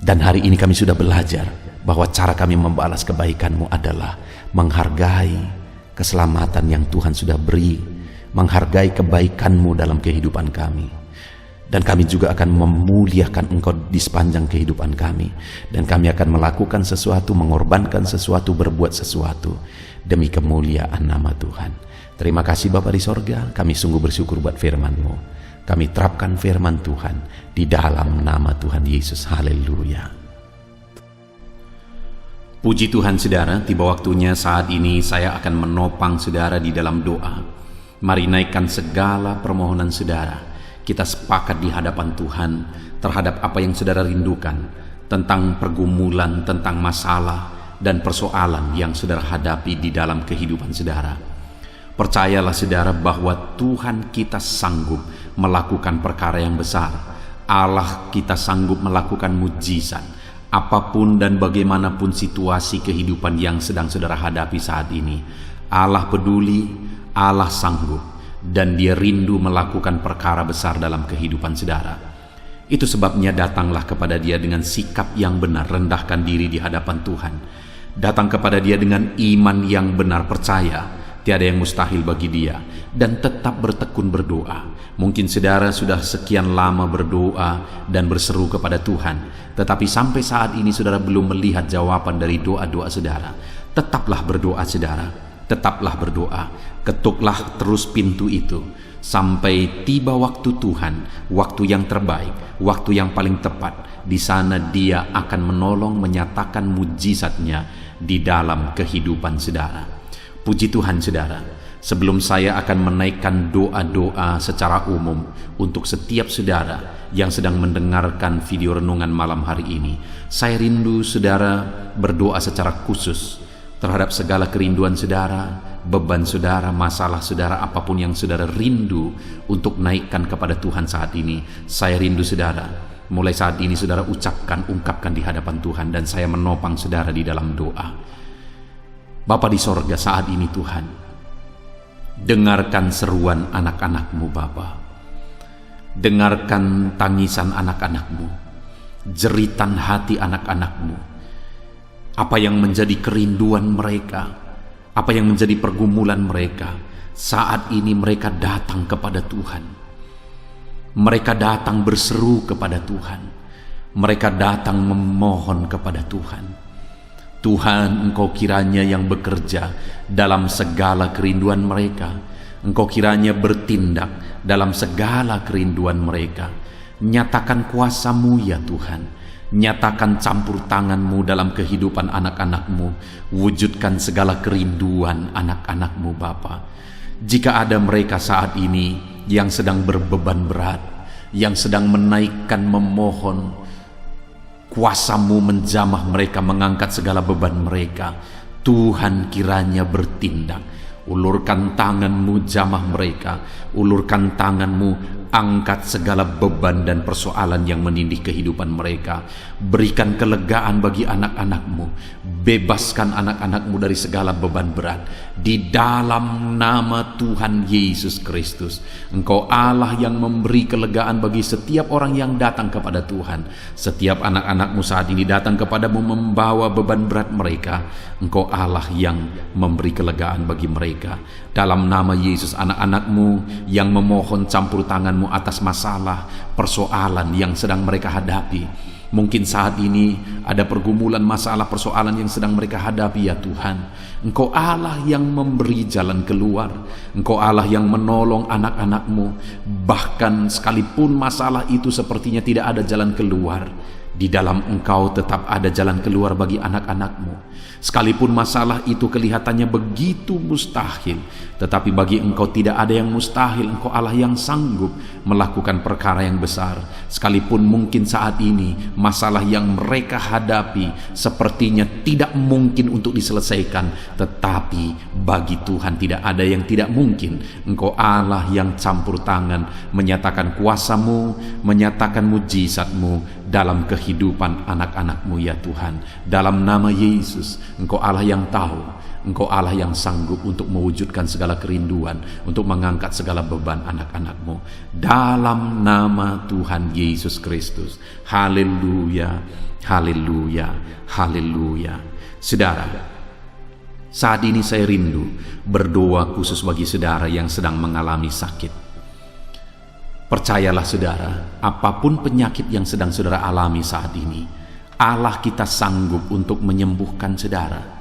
Dan hari ini kami sudah belajar bahwa cara kami membalas kebaikan-Mu adalah menghargai keselamatan yang Tuhan sudah beri, menghargai kebaikan-Mu dalam kehidupan kami. Dan kami juga akan memuliakan Engkau di sepanjang kehidupan kami. Dan kami akan melakukan sesuatu, mengorbankan sesuatu, berbuat sesuatu demi kemuliaan nama Tuhan. Terima kasih Bapa di sorga, kami sungguh bersyukur buat firman-Mu. Kami terapkan firman Tuhan di dalam nama Tuhan Yesus. Haleluya. Puji Tuhan saudara, tiba waktunya saat ini saya akan menopang saudara di dalam doa. Mari naikkan segala permohonan saudara. Kita sepakat di hadapan Tuhan terhadap apa yang saudara rindukan, tentang pergumulan, tentang masalah, dan persoalan yang saudara hadapi di dalam kehidupan saudara. Percayalah saudara bahwa Tuhan kita sanggup melakukan perkara yang besar. Allah kita sanggup melakukan mujizat. Apapun dan bagaimanapun situasi kehidupan yang sedang saudara hadapi saat ini, Allah peduli, Allah sanggup, dan Dia rindu melakukan perkara besar dalam kehidupan saudara. Itu sebabnya datanglah kepada Dia dengan sikap yang benar, rendahkan diri di hadapan Tuhan. Datang kepada Dia dengan iman yang benar, percaya tiada yang mustahil bagi Dia, dan tetap bertekun berdoa. Mungkin saudara sudah sekian lama berdoa dan berseru kepada Tuhan, tetapi sampai saat ini saudara belum melihat jawaban dari doa-doa saudara. Tetaplah berdoa saudara, tetaplah berdoa. Ketuklah terus pintu itu sampai tiba waktu Tuhan, waktu yang terbaik, waktu yang paling tepat. Di sana Dia akan menolong, menyatakan mujizatnya di dalam kehidupan saudara. Puji Tuhan saudara. Sebelum saya akan menaikkan doa-doa secara umum untuk setiap saudara yang sedang mendengarkan video renungan malam hari ini, saya rindu saudara berdoa secara khusus terhadap segala kerinduan saudara, beban saudara, masalah saudara, apapun yang saudara rindu untuk naikkan kepada Tuhan saat ini. Saya rindu saudara, mulai saat ini saudara ungkapkan di hadapan Tuhan, dan saya menopang saudara di dalam doa. Bapa di sorga, saat ini Tuhan, dengarkan seruan anak-anak-Mu Bapa. Dengarkan tangisan anak-anak-Mu, jeritan hati anak-anak-Mu. Apa yang menjadi kerinduan mereka, apa yang menjadi pergumulan mereka. Saat ini mereka datang kepada Tuhan. Mereka datang berseru kepada Tuhan. Mereka datang memohon kepada Tuhan. Tuhan, Engkau kiranya yang bekerja dalam segala kerinduan mereka. Engkau kiranya bertindak dalam segala kerinduan mereka. Nyatakan kuasa-Mu ya Tuhan. Nyatakan campur tangan-Mu dalam kehidupan anak-anak-Mu. Wujudkan segala kerinduan anak-anak-Mu Bapa. Jika ada mereka saat ini yang sedang berbeban berat, yang sedang menaikkan, memohon, kuasa-Mu menjamah mereka, mengangkat segala beban mereka. Tuhan kiranya bertindak. Ulurkan tangan-Mu, jamah mereka. Ulurkan tangan-Mu, angkat segala beban dan persoalan yang menindih kehidupan mereka. Berikan kelegaan bagi anak-anak-Mu. Bebaskan anak-anak-Mu dari segala beban berat. Di dalam nama Tuhan Yesus Kristus. Engkau Allah yang memberi kelegaan bagi setiap orang yang datang kepada Tuhan. Setiap anak-anak-Mu saat ini datang kepadamu membawa beban berat mereka. Engkau Allah yang memberi kelegaan bagi mereka. Dalam nama Yesus, anak-anak-Mu yang memohon campur tangan-Mu atas masalah, persoalan yang sedang mereka hadapi. Mungkin saat ini ada pergumulan, masalah, persoalan yang sedang mereka hadapi ya Tuhan. Engkau Allah yang memberi jalan keluar. Engkau Allah yang menolong anak-anak-Mu. Bahkan sekalipun masalah itu sepertinya tidak ada jalan keluar, di dalam Engkau tetap ada jalan keluar bagi anak-anak-Mu. Sekalipun masalah itu kelihatannya begitu mustahil, tetapi bagi Engkau tidak ada yang mustahil. Engkau Allah yang sanggup melakukan perkara yang besar. Sekalipun mungkin saat ini masalah yang mereka hadapi sepertinya tidak mungkin untuk diselesaikan, tetapi bagi Tuhan tidak ada yang tidak mungkin. Engkau Allah yang campur tangan, menyatakan kuasa-Mu, menyatakan mujizat-Mu dalam kehidupan anak-anak-Mu ya Tuhan. Dalam nama Yesus, Engkau Allah yang tahu, Engkau Allah yang sanggup untuk mewujudkan segala kerinduan, untuk mengangkat segala beban anak-anak-Mu. Dalam nama Tuhan Yesus Kristus. Haleluya, haleluya, haleluya. Saudara, saat ini saya rindu berdoa khusus bagi saudara yang sedang mengalami sakit. Percayalah saudara, apapun penyakit yang sedang saudara alami saat ini, Allah kita sanggup untuk menyembuhkan saudara.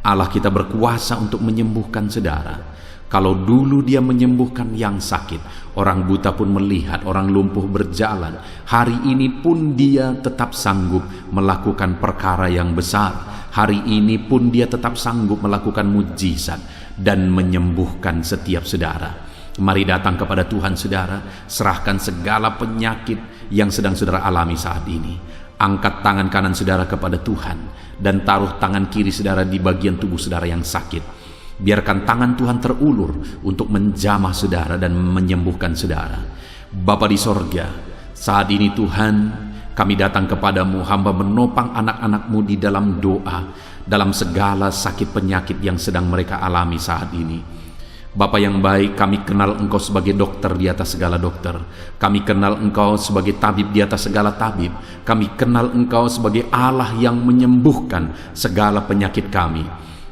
Allah kita berkuasa untuk menyembuhkan saudara. Kalau dulu Dia menyembuhkan yang sakit, orang buta pun melihat, orang lumpuh berjalan. Hari ini pun Dia tetap sanggup melakukan perkara yang besar. Hari ini pun Dia tetap sanggup melakukan mujizat dan menyembuhkan setiap saudara. Mari datang kepada Tuhan saudara, serahkan segala penyakit yang sedang saudara alami saat ini. Angkat tangan kanan saudara kepada Tuhan dan taruh tangan kiri saudara di bagian tubuh saudara yang sakit. Biarkan tangan Tuhan terulur untuk menjamah saudara dan menyembuhkan saudara. Bapa di sorga, saat ini Tuhan, kami datang kepadamu, hamba menopang anak-anakmu di dalam doa, dalam segala sakit penyakit yang sedang mereka alami saat ini. Bapa yang baik, kami kenal Engkau sebagai dokter di atas segala dokter. Kami kenal Engkau sebagai tabib di atas segala tabib. Kami kenal Engkau sebagai Allah yang menyembuhkan segala penyakit kami.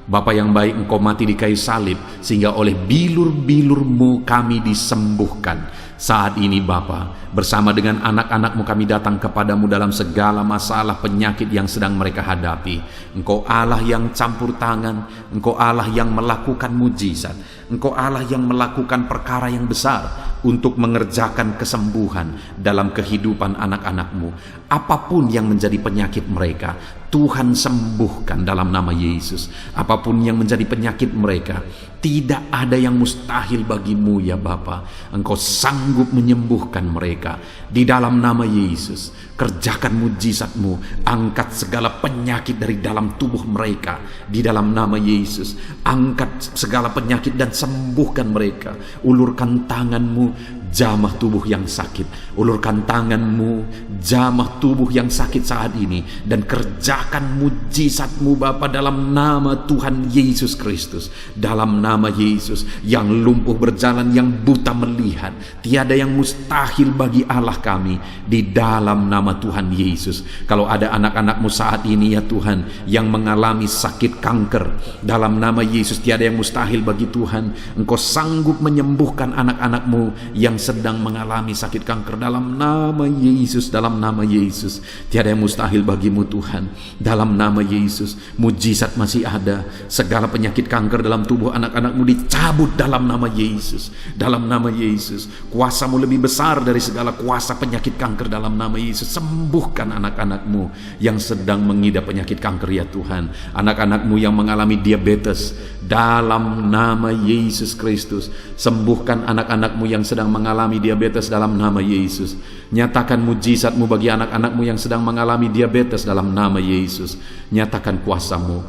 Bapa yang baik, Engkau mati di kayu salib sehingga oleh bilur-bilur-Mu kami disembuhkan. Saat ini Bapa, bersama dengan anak-anak-Mu kami datang kepadamu dalam segala masalah penyakit yang sedang mereka hadapi. Engkau Allah yang campur tangan, Engkau Allah yang melakukan mujizat, Engkau Allah yang melakukan perkara yang besar untuk mengerjakan kesembuhan dalam kehidupan anak-anak-Mu. Apapun yang menjadi penyakit mereka, Tuhan sembuhkan dalam nama Yesus. Apapun yang menjadi penyakit mereka, tidak ada yang mustahil bagimu ya Bapa. Engkau sanggup menyembuhkan mereka di dalam nama Yesus. Kerjakan mujizat-Mu, angkat segala penyakit dari dalam tubuh mereka di dalam nama Yesus. Angkat segala penyakit dan sembuhkan mereka. Ulurkan tangan-Mu, jamah tubuh yang sakit. Ulurkan tangan-Mu, jamah tubuh yang sakit saat ini, dan kerjakan mujizat-Mu Bapa dalam nama Tuhan Yesus Kristus. Dalam nama Yesus, yang lumpuh berjalan, yang buta melihat, tiada yang mustahil bagi Allah kami di dalam nama Tuhan Yesus. Kalau ada anak-anak-Mu saat ini ya Tuhan yang mengalami sakit kanker, dalam nama Yesus tiada yang mustahil bagi Tuhan. Engkau sanggup menyembuhkan anak-anak-Mu yang sedang mengalami sakit kanker dalam nama Yesus. Dalam nama Yesus tiada yang mustahil bagimu Tuhan. Dalam nama Yesus, mujizat masih ada. Segala penyakit kanker dalam tubuh anak-anak-Mu dicabut dalam nama Yesus. Dalam nama Yesus, kuasa-Mu lebih besar dari segala kuasa penyakit kanker dalam nama Yesus. Sembuhkan anak-anak-Mu yang sedang mengidap penyakit kanker ya Tuhan. Anak-anak-Mu yang mengalami diabetes, dalam nama Yesus Kristus, sembuhkan anak-anak-Mu yang sedang mengalami diabetes dalam nama Yesus. Nyatakan mujizat-Mu bagi anak-anak-Mu yang sedang mengalami diabetes dalam nama Yesus. Nyatakan kuasa-Mu,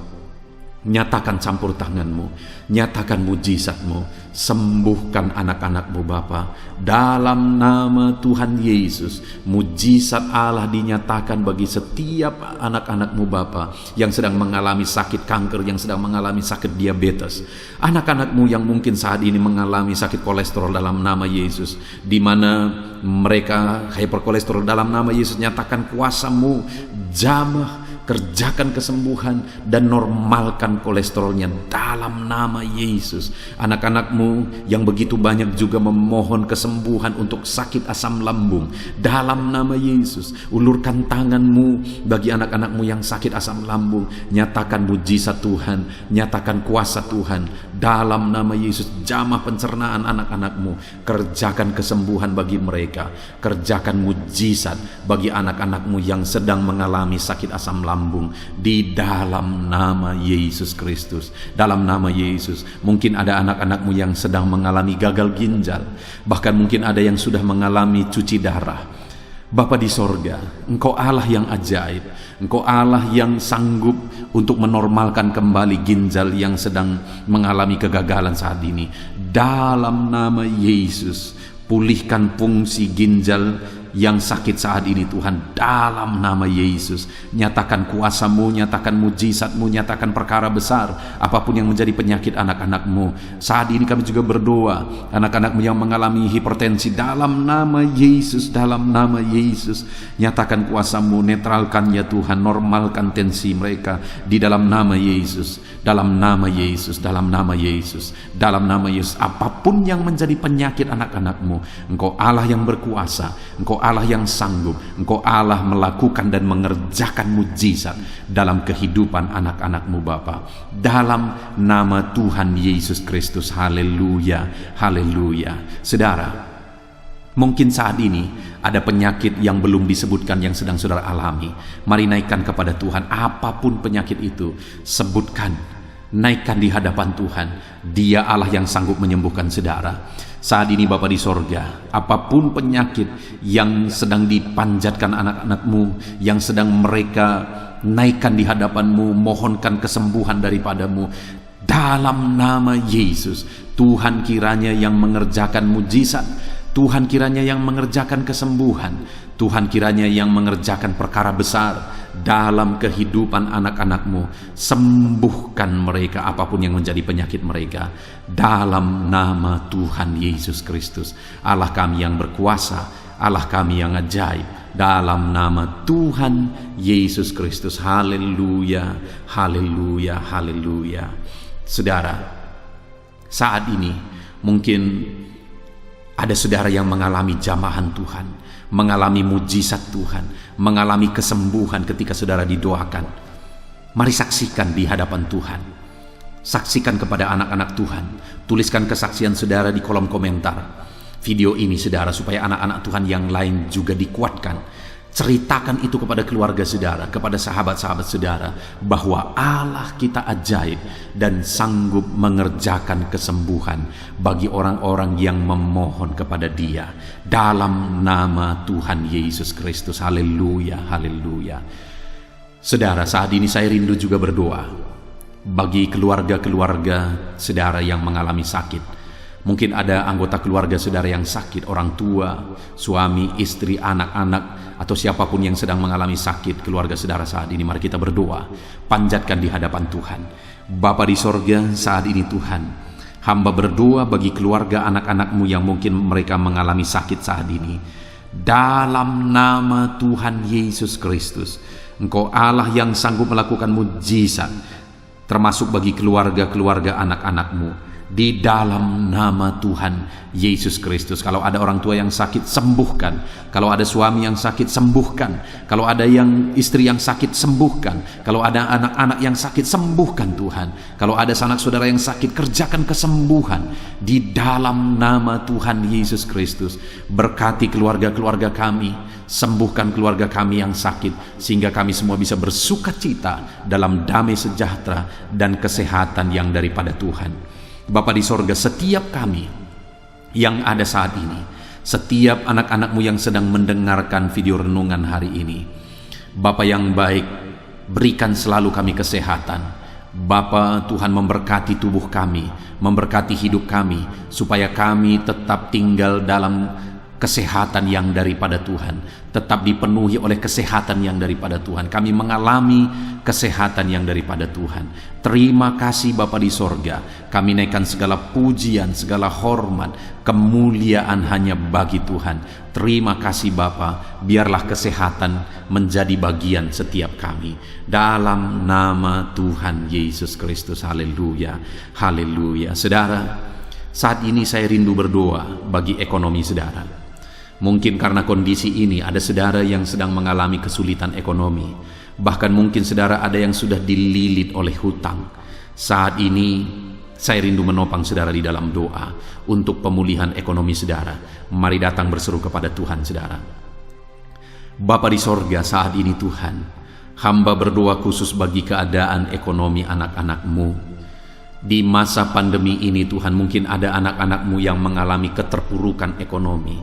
nyatakan campur tangan-Mu, nyatakan mujizat-Mu. Sembuhkan anak-anak-Mu Bapa dalam nama Tuhan Yesus. Mujizat Allah dinyatakan bagi setiap anak-anak-Mu Bapa yang sedang mengalami sakit kanker, yang sedang mengalami sakit diabetes. Anak-anak-Mu yang mungkin saat ini mengalami sakit kolesterol dalam nama Yesus, di mana mereka hyperkolesterol dalam nama Yesus. Nyatakan kuasa-Mu, jamah, kerjakan kesembuhan dan normalkan kolesterolnya dalam nama Yesus. Anak-anak-Mu yang begitu banyak juga memohon kesembuhan untuk sakit asam lambung, dalam nama Yesus. Ulurkan tangan-Mu bagi anak-anak-Mu yang sakit asam lambung. Nyatakan mujizat Tuhan, nyatakan kuasa Tuhan dalam nama Yesus. Jamah pencernaan anak-anak-Mu, kerjakan kesembuhan bagi mereka. Kerjakan mujizat bagi anak-anak-Mu yang sedang mengalami sakit asam lambung di dalam nama Yesus Kristus. Dalam nama Yesus, mungkin ada anak-anak-Mu yang sedang mengalami gagal ginjal, bahkan mungkin ada yang sudah mengalami cuci darah. Bapa di sorga, Engkau Allah yang ajaib. Engkau Allah yang sanggup untuk menormalkan kembali ginjal yang sedang mengalami kegagalan saat ini. Dalam nama Yesus, pulihkan fungsi ginjal yang sakit saat ini Tuhan, dalam nama Yesus. Nyatakan kuasa-Mu, nyatakan mujizat-Mu, nyatakan perkara besar apapun yang menjadi penyakit anak-anak-Mu. Saat ini kami juga berdoa, anak-anak-Mu yang mengalami hipertensi, dalam nama Yesus, dalam nama Yesus. Nyatakan kuasa-Mu, netralkan ya Tuhan, normalkan tensi mereka di dalam nama Yesus. Dalam nama Yesus, dalam nama Yesus, dalam nama Yesus. Apapun yang menjadi penyakit anak-anak-Mu, Engkau Allah yang berkuasa, Engkau Allah yang sanggup, Engkau Allah melakukan dan mengerjakan mujizat dalam kehidupan anak-anak-Mu Bapa. Dalam nama Tuhan Yesus Kristus. Haleluya, haleluya. Saudara, mungkin saat ini ada penyakit yang belum disebutkan yang sedang saudara alami. Mari naikkan kepada Tuhan apapun penyakit itu. Sebutkan naikkan di hadapan Tuhan. Dia Allah yang sanggup menyembuhkan saudara. Saat ini Bapa di sorga, apapun penyakit yang sedang dipanjatkan anak-anakmu, yang sedang mereka naikkan di hadapanmu, mohonkan kesembuhan daripadamu, dalam nama Yesus, Tuhan kiranya yang mengerjakan mujizat, Tuhan kiranya yang mengerjakan kesembuhan, Tuhan kiranya yang mengerjakan perkara besar dalam kehidupan anak-anakmu. Sembuhkan mereka apapun yang menjadi penyakit mereka, dalam nama Tuhan Yesus Kristus, Allah kami yang berkuasa, Allah kami yang ajaib, dalam nama Tuhan Yesus Kristus. Haleluya, haleluya, haleluya. Saudara, saat ini mungkin ada saudara yang mengalami jamahan Tuhan, mengalami mujizat Tuhan, mengalami kesembuhan ketika saudara didoakan. Mari saksikan di hadapan Tuhan. Saksikan kepada anak-anak Tuhan. Tuliskan kesaksian saudara di kolom komentar video ini saudara, supaya anak-anak Tuhan yang lain juga dikuatkan. Ceritakan itu kepada keluarga saudara, kepada sahabat-sahabat saudara, bahwa Allah kita ajaib dan sanggup mengerjakan kesembuhan bagi orang-orang yang memohon kepada Dia, dalam nama Tuhan Yesus Kristus. Haleluya, haleluya. Saudara, saat ini saya rindu juga berdoa bagi keluarga-keluarga saudara yang mengalami sakit. Mungkin ada anggota keluarga saudara yang sakit, orang tua, suami, istri, anak-anak, atau siapapun yang sedang mengalami sakit. Keluarga saudara saat ini, mari kita berdoa, panjatkan di hadapan Tuhan. Bapa di sorga, saat ini Tuhan, hamba berdoa bagi keluarga anak-anakmu yang mungkin mereka mengalami sakit saat ini. Dalam nama Tuhan Yesus Kristus, Engkau Allah yang sanggup melakukan mujizat, termasuk bagi keluarga-keluarga anak-anakmu. Di dalam nama Tuhan Yesus Kristus. Kalau ada orang tua yang sakit, sembuhkan. Kalau ada suami yang sakit, sembuhkan. Kalau ada yang istri yang sakit, sembuhkan. Kalau ada anak-anak yang sakit, sembuhkan Tuhan. Kalau ada sanak saudara yang sakit, kerjakan kesembuhan di dalam nama Tuhan Yesus Kristus. Berkati keluarga-keluarga kami, sembuhkan keluarga kami yang sakit, sehingga kami semua bisa bersukacita dalam damai sejahtera dan kesehatan yang daripada Tuhan. Bapa di sorga, setiap kami yang ada saat ini, setiap anak-anakmu yang sedang mendengarkan video renungan hari ini, Bapa yang baik, berikan selalu kami kesehatan. Bapa, Tuhan memberkati tubuh kami, memberkati hidup kami, supaya kami tetap tinggal dalam kesehatan yang daripada Tuhan, tetap dipenuhi oleh kesehatan yang daripada Tuhan. Kami mengalami kesehatan yang daripada Tuhan. Terima kasih Bapa di sorga. Kami naikkan segala pujian, segala hormat, kemuliaan hanya bagi Tuhan. Terima kasih Bapa. Biarlah kesehatan menjadi bagian setiap kami, dalam nama Tuhan Yesus Kristus. Haleluya, haleluya. Saudara, saat ini saya rindu berdoa bagi ekonomi saudara. Mungkin karena kondisi ini ada saudara yang sedang mengalami kesulitan ekonomi. Bahkan mungkin saudara ada yang sudah dililit oleh hutang. Saat ini saya rindu menopang saudara di dalam doa untuk pemulihan ekonomi saudara. Mari datang berseru kepada Tuhan saudara. Bapa di sorga, saat ini Tuhan, hamba berdoa khusus bagi keadaan ekonomi anak-anakmu. Di masa pandemi ini Tuhan, mungkin ada anak-anakmu yang mengalami keterpurukan ekonomi.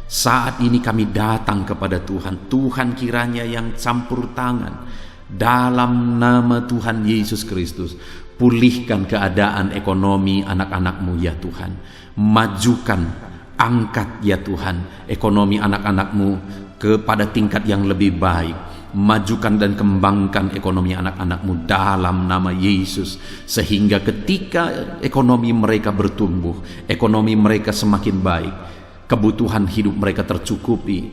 Saat ini kami datang kepada Tuhan. Tuhan kiranya yang campur tangan, dalam nama Tuhan Yesus Kristus. Pulihkan keadaan ekonomi anak-anakmu ya Tuhan. Majukan, angkat ya Tuhan ekonomi anak-anakmu kepada tingkat yang lebih baik. Majukan dan kembangkan ekonomi anak-anakmu dalam nama Yesus, sehingga ketika ekonomi mereka bertumbuh, ekonomi mereka semakin baik, kebutuhan hidup mereka tercukupi,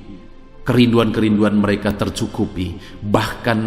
kerinduan-kerinduan mereka tercukupi. Bahkan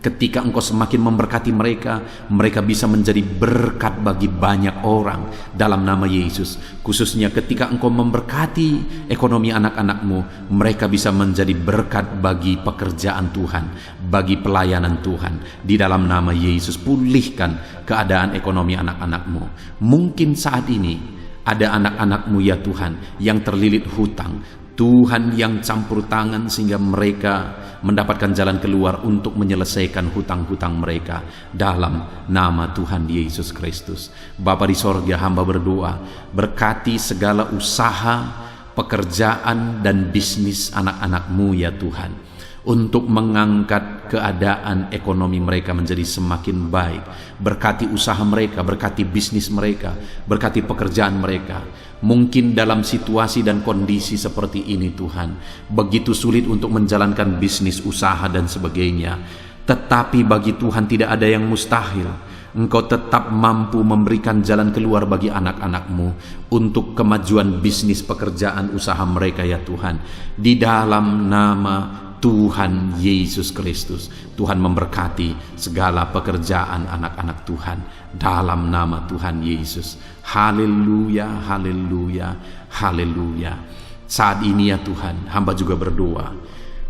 ketika Engkau semakin memberkati mereka, mereka bisa menjadi berkat bagi banyak orang dalam nama Yesus. Khususnya ketika Engkau memberkati ekonomi anak-anakmu, mereka bisa menjadi berkat bagi pekerjaan Tuhan, bagi pelayanan Tuhan. Di dalam nama Yesus, pulihkan keadaan ekonomi anak-anakmu. Mungkin saat ini ada anak-anakmu ya Tuhan yang terlilit hutang. Tuhan yang campur tangan sehingga mereka mendapatkan jalan keluar untuk menyelesaikan hutang-hutang mereka dalam nama Tuhan Yesus Kristus. Bapa di sorga, hamba berdoa, berkati segala usaha, pekerjaan dan bisnis anak-anak-Mu ya Tuhan, untuk mengangkat keadaan ekonomi mereka menjadi semakin baik. Berkati usaha mereka, berkati bisnis mereka, berkati pekerjaan mereka. Mungkin dalam situasi dan kondisi seperti ini Tuhan, begitu sulit untuk menjalankan bisnis, usaha dan sebagainya, tetapi bagi Tuhan tidak ada yang mustahil. Engkau tetap mampu memberikan jalan keluar bagi anak-anak-Mu untuk kemajuan bisnis, pekerjaan, usaha mereka ya Tuhan. Di dalam nama Tuhan Yesus Kristus, Tuhan memberkati segala pekerjaan anak-anak Tuhan dalam nama Tuhan Yesus. Haleluya, haleluya, haleluya. Saat ini ya Tuhan, hamba juga berdoa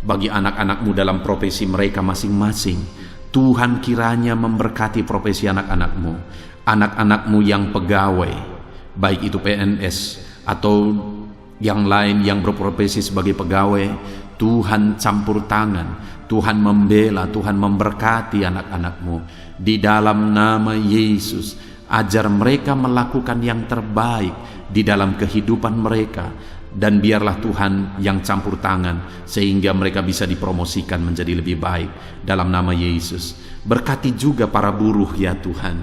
bagi anak-anak-Mu dalam profesi mereka masing-masing. Tuhan kiranya memberkati profesi anak-anak-Mu, anak-anak-Mu yang pegawai, baik itu PNS atau yang lain yang berprofesi sebagai pegawai. Tuhan campur tangan, Tuhan membela, Tuhan memberkati anak-anak-Mu di dalam nama Yesus. Ajar mereka melakukan yang terbaik di dalam kehidupan mereka, dan biarlah Tuhan yang campur tangan sehingga mereka bisa dipromosikan menjadi lebih baik dalam nama Yesus. Berkati juga para buruh ya Tuhan,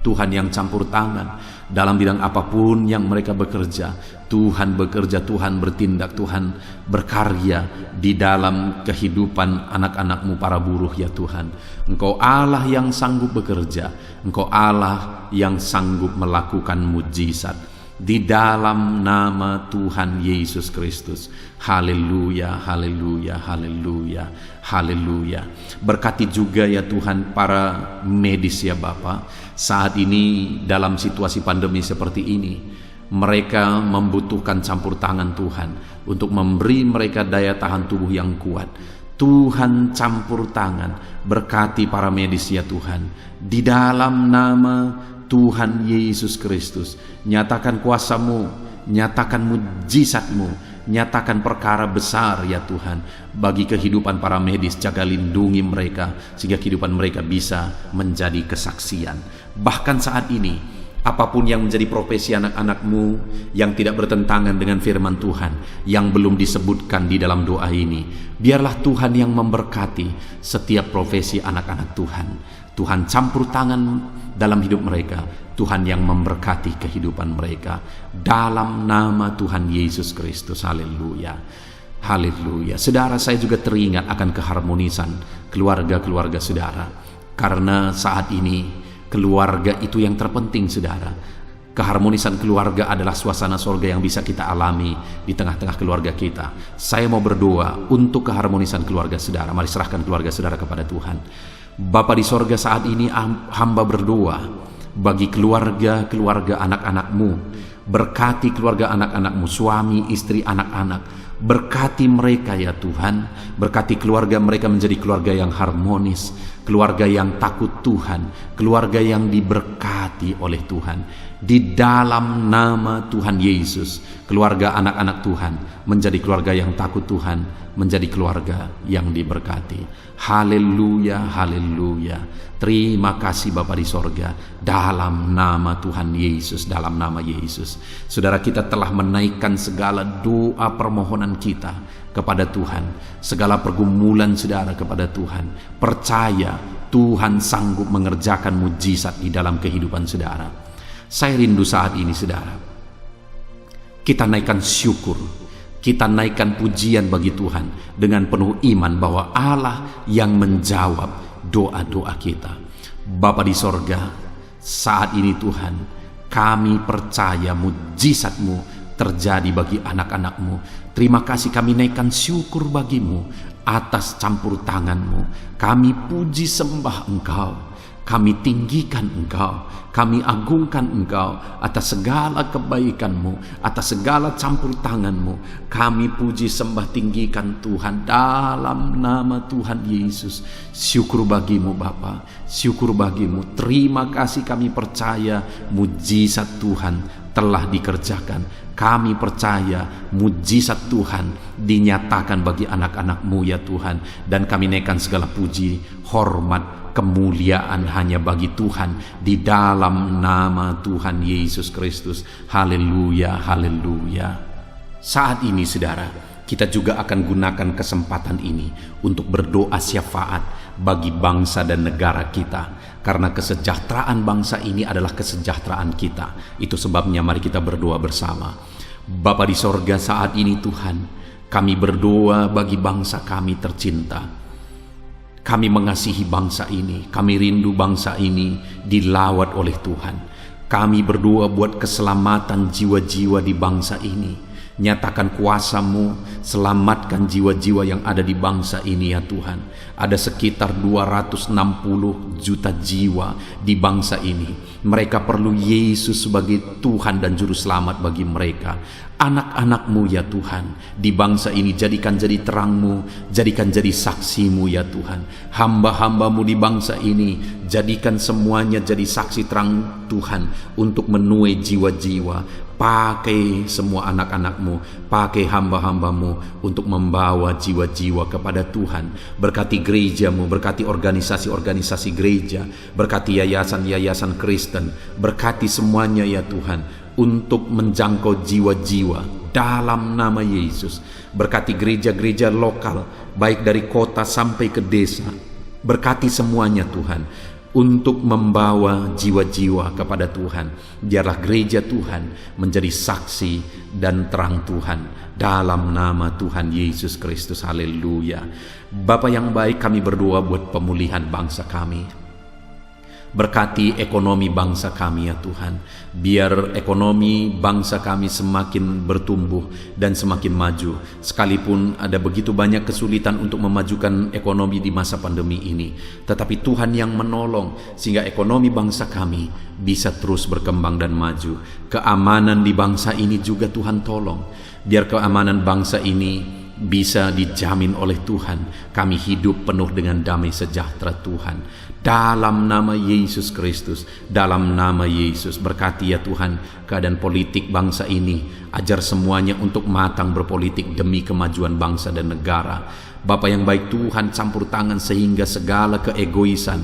Tuhan yang campur tangan dalam bidang apapun yang mereka bekerja. Tuhan bekerja, Tuhan bertindak, Tuhan berkarya di dalam kehidupan anak-anak-Mu para buruh ya Tuhan. Engkau Allah yang sanggup bekerja, Engkau Allah yang sanggup melakukan mujizat di dalam nama Tuhan Yesus Kristus. Haleluya, haleluya, haleluya, haleluya. Berkati juga ya Tuhan para medis ya Bapa. Saat ini dalam situasi pandemi seperti ini, mereka membutuhkan campur tangan Tuhan untuk memberi mereka daya tahan tubuh yang kuat. Tuhan campur tangan, berkati para medis ya Tuhan, di dalam nama Tuhan Yesus Kristus. Nyatakan kuasa-Mu, nyatakan mujizat-Mu, nyatakan perkara besar ya Tuhan bagi kehidupan para medis. Jaga lindungi mereka sehingga kehidupan mereka bisa menjadi kesaksian. Bahkan saat ini, apapun yang menjadi profesi anak-anak-Mu yang tidak bertentangan dengan firman Tuhan yang belum disebutkan di dalam doa ini, biarlah Tuhan yang memberkati setiap profesi anak-anak Tuhan. Tuhan campur tangan dalam hidup mereka, Tuhan yang memberkati kehidupan mereka dalam nama Tuhan Yesus Kristus. Haleluya, haleluya. Saudara, saya juga teringat akan keharmonisan keluarga-keluarga saudara, karena saat ini keluarga itu yang terpenting saudara. Keharmonisan keluarga adalah suasana sorga yang bisa kita alami di tengah-tengah keluarga kita. Saya mau berdoa untuk keharmonisan keluarga saudara. Mari serahkan keluarga saudara kepada Tuhan. Bapa di sorga, saat ini hamba berdoa bagi keluarga-keluarga anak-anak-Mu. Berkati keluarga anak-anak-Mu, suami, istri, anak-anak. Berkati mereka ya Tuhan. Berkati keluarga mereka menjadi keluarga yang harmonis, keluarga yang takut Tuhan, keluarga yang diberkati oleh Tuhan. Di dalam nama Tuhan Yesus, keluarga anak-anak Tuhan menjadi keluarga yang takut Tuhan, menjadi keluarga yang diberkati. Haleluya, haleluya. Terima kasih Bapa di sorga, dalam nama Tuhan Yesus, dalam nama Yesus. Saudara, kita telah menaikkan segala doa permohonan kita kepada Tuhan, segala pergumulan saudara kepada Tuhan. Percaya Tuhan sanggup mengerjakan mujizat di dalam kehidupan saudara. Saya rindu saat ini saudara, kita naikkan syukur, kita naikkan pujian bagi Tuhan dengan penuh iman bahwa Allah yang menjawab doa-doa kita. Bapa di sorga, saat ini Tuhan, kami percaya mujizat-Mu terjadi bagi anak-anak-Mu. Terima kasih, kami naikkan syukur bagi-Mu atas campur tangan-Mu. Kami puji sembah Engkau, kami tinggikan Engkau, kami agungkan Engkau atas segala kebaikan-Mu, atas segala campur tangan-Mu. Kami puji sembah tinggikan Tuhan dalam nama Tuhan Yesus. Syukur bagi-Mu Bapa, syukur bagi-Mu. Terima kasih, kami percaya mujizat Tuhan telah dikerjakan. Kami percaya mujizat Tuhan dinyatakan bagi anak-anak-Mu ya Tuhan. Dan kami naikkan segala puji, hormat, kemuliaan hanya bagi Tuhan di dalam nama Tuhan Yesus Kristus. Haleluya, haleluya. Saat ini saudara, kita juga akan gunakan kesempatan ini untuk berdoa syafaat bagi bangsa dan negara kita. Karena kesejahteraan bangsa ini adalah kesejahteraan kita. Itu sebabnya mari kita berdoa bersama. Bapa di sorga, saat ini Tuhan, kami berdoa bagi bangsa kami tercinta. Kami mengasihi bangsa ini, kami rindu bangsa ini dilawat oleh Tuhan. Kami berdoa buat keselamatan jiwa-jiwa di bangsa ini. Nyatakan kuasa-Mu, selamatkan jiwa-jiwa yang ada di bangsa ini ya Tuhan. Ada sekitar 260 juta jiwa di bangsa ini. Mereka perlu Yesus sebagai Tuhan dan Juru Selamat bagi mereka. Anak-anak-Mu ya Tuhan, di bangsa ini jadikan jadi terang-Mu, jadikan jadi saksi-Mu ya Tuhan. Hamba-hamba-Mu di bangsa ini, jadikan semuanya jadi saksi terang Tuhan untuk menuai jiwa-jiwa. Pakai semua anak-anak-Mu, pakai hamba-hamba-Mu untuk membawa jiwa-jiwa kepada Tuhan. Berkati gereja-Mu, berkati organisasi-organisasi gereja, berkati yayasan-yayasan Kristen, berkati semuanya ya Tuhan, untuk menjangkau jiwa-jiwa dalam nama Yesus. Berkati gereja-gereja lokal, baik dari kota sampai ke desa. Berkati semuanya Tuhan, untuk membawa jiwa-jiwa kepada Tuhan. Biarlah gereja Tuhan menjadi saksi dan terang Tuhan dalam nama Tuhan Yesus Kristus. Haleluya. Bapa yang baik, kami berdoa buat pemulihan bangsa kami. Berkati ekonomi bangsa kami ya Tuhan. Biar ekonomi bangsa kami semakin bertumbuh dan semakin maju. Sekalipun ada begitu banyak kesulitan untuk memajukan ekonomi di masa pandemi ini, tetapi Tuhan yang menolong sehingga ekonomi bangsa kami bisa terus berkembang dan maju. Keamanan di bangsa ini juga Tuhan tolong. Biar keamanan bangsa ini bisa dijamin oleh Tuhan. Kami hidup penuh dengan damai sejahtera Tuhan. Dalam nama Yesus Kristus, dalam nama Yesus, berkati ya Tuhan keadaan politik bangsa ini. Ajar semuanya untuk matang berpolitik demi kemajuan bangsa dan negara. Bapa yang baik Tuhan, campur tangan sehingga segala keegoisan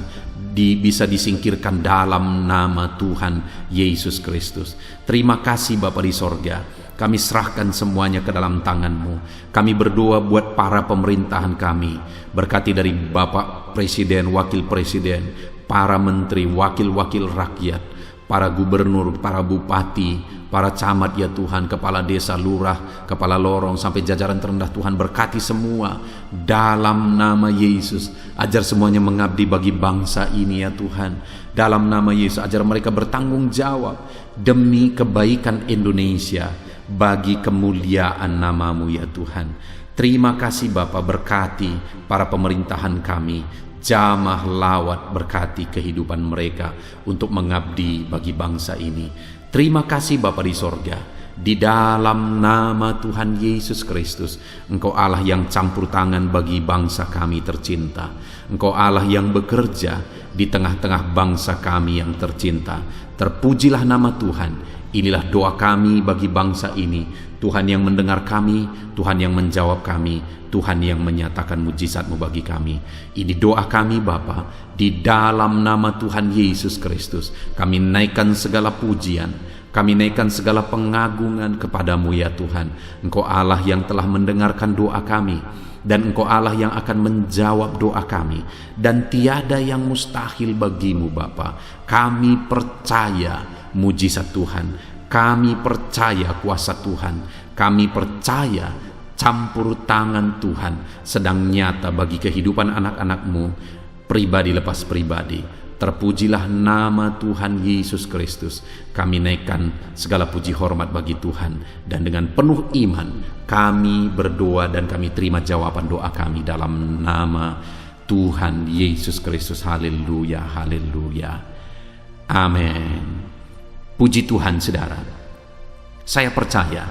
bisa disingkirkan dalam nama Tuhan Yesus Kristus. Terima kasih Bapa di sorga. Kami serahkan semuanya ke dalam tangan-Mu. Kami berdoa buat para pemerintahan kami. Berkati dari Bapak Presiden, Wakil Presiden, para menteri, wakil-wakil rakyat, para gubernur, para bupati, para camat ya Tuhan, kepala desa, lurah, kepala lorong, sampai jajaran terendah Tuhan. Berkati semua dalam nama Yesus. Ajar semuanya mengabdi bagi bangsa ini ya Tuhan. Dalam nama Yesus, ajar mereka bertanggung jawab demi kebaikan Indonesia, bagi kemuliaan nama-Mu ya Tuhan. Terima kasih Bapa, berkati para pemerintahan kami, jamah lawat, berkati kehidupan mereka untuk mengabdi bagi bangsa ini. Terima kasih Bapa di sorga. Di dalam nama Tuhan Yesus Kristus, Engkau Allah yang campur tangan bagi bangsa kami tercinta. Engkau Allah yang bekerja di tengah-tengah bangsa kami yang tercinta. Terpujilah nama Tuhan. Inilah doa kami bagi bangsa ini. Tuhan yang mendengar kami, Tuhan yang menjawab kami, Tuhan yang menyatakan mujizat-Mu bagi kami. Ini doa kami Bapa, di dalam nama Tuhan Yesus Kristus. Kami naikkan segala pujian, kami naikkan segala pengagungan kepada-Mu ya Tuhan. Engkau Allah yang telah mendengarkan doa kami, dan Engkau Allah yang akan menjawab doa kami, dan tiada yang mustahil bagi-Mu Bapa. Kami percaya mujizat Tuhan, kami percaya kuasa Tuhan, kami percaya campur tangan Tuhan sedang nyata bagi kehidupan anak-anak-Mu, pribadi lepas pribadi. Terpujilah nama Tuhan Yesus Kristus. Kami naikkan segala puji hormat bagi Tuhan, dan dengan penuh iman kami berdoa dan kami terima jawaban doa kami dalam nama Tuhan Yesus Kristus. Haleluya, haleluya, amin. Puji Tuhan saudara. Saya percaya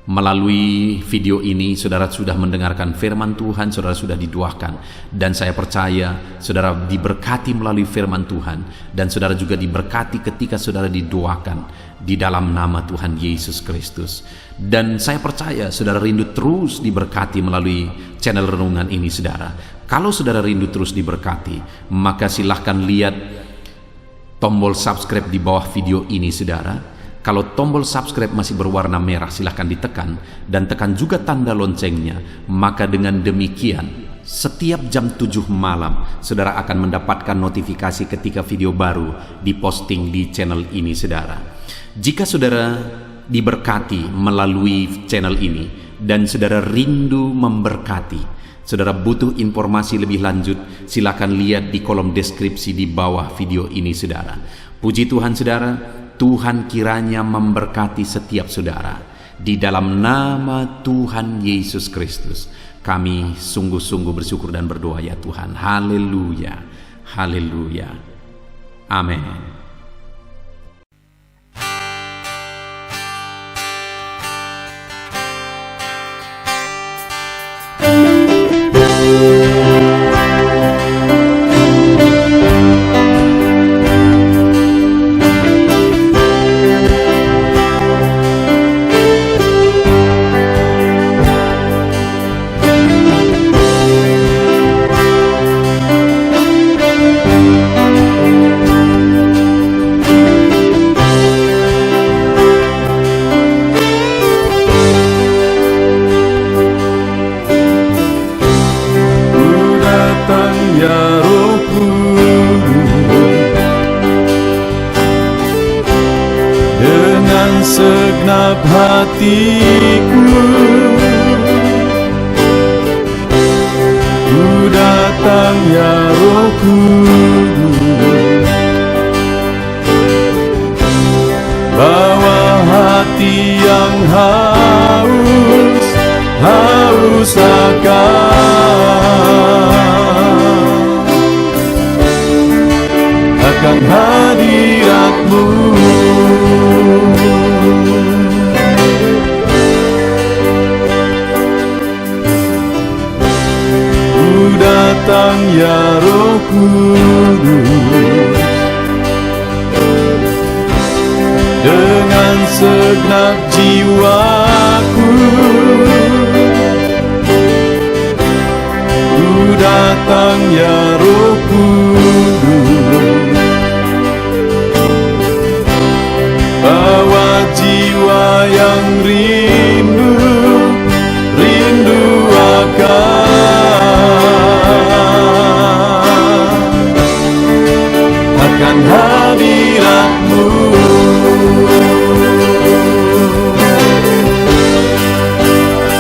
Melalui video ini, saudara sudah mendengarkan firman Tuhan, saudara sudah didoakan. Dan saya percaya saudara diberkati melalui firman Tuhan. Dan saudara juga diberkati ketika saudara didoakan di dalam nama Tuhan Yesus Kristus. Dan saya percaya saudara rindu terus diberkati melalui channel renungan ini, saudara. Kalau saudara rindu terus diberkati, maka silahkan lihat tombol subscribe di bawah video ini, saudara. Kalau tombol subscribe masih berwarna merah, silahkan ditekan dan tekan juga tanda loncengnya. Maka dengan demikian, setiap jam 7 malam, saudara akan mendapatkan notifikasi ketika video baru diposting di channel ini, saudara. Jika saudara diberkati melalui channel ini dan saudara rindu memberkati, saudara butuh informasi lebih lanjut, silakan lihat di kolom deskripsi di bawah video ini, saudara. Puji Tuhan, saudara. Tuhan kiranya memberkati setiap saudara. Di dalam nama Tuhan Yesus Kristus, kami sungguh-sungguh bersyukur dan berdoa, ya Tuhan. Haleluya, haleluya, amin. Segenap hatiku ku datang, ya Roh Kudus. Bawa hati yang haus akan hadirat-Mu. Datang, ya Roh Kudus, dengan segenap jiwaku. Ku datang, ya Roh Kudus, bawa jiwa yang rindu akan hadirat-Mu.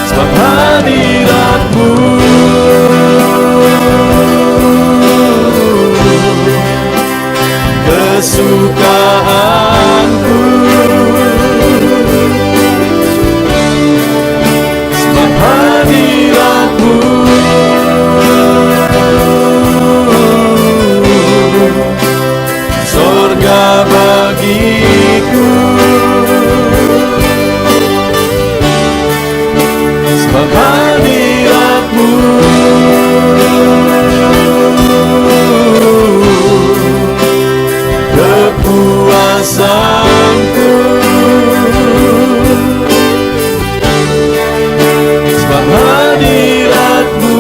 Sebab hadirat-Mu kesukaanku. Sebab hadirat-Mu surga bagiku. Sebab hadirat-Mu kepuasanku. Sebab hadirat-Mu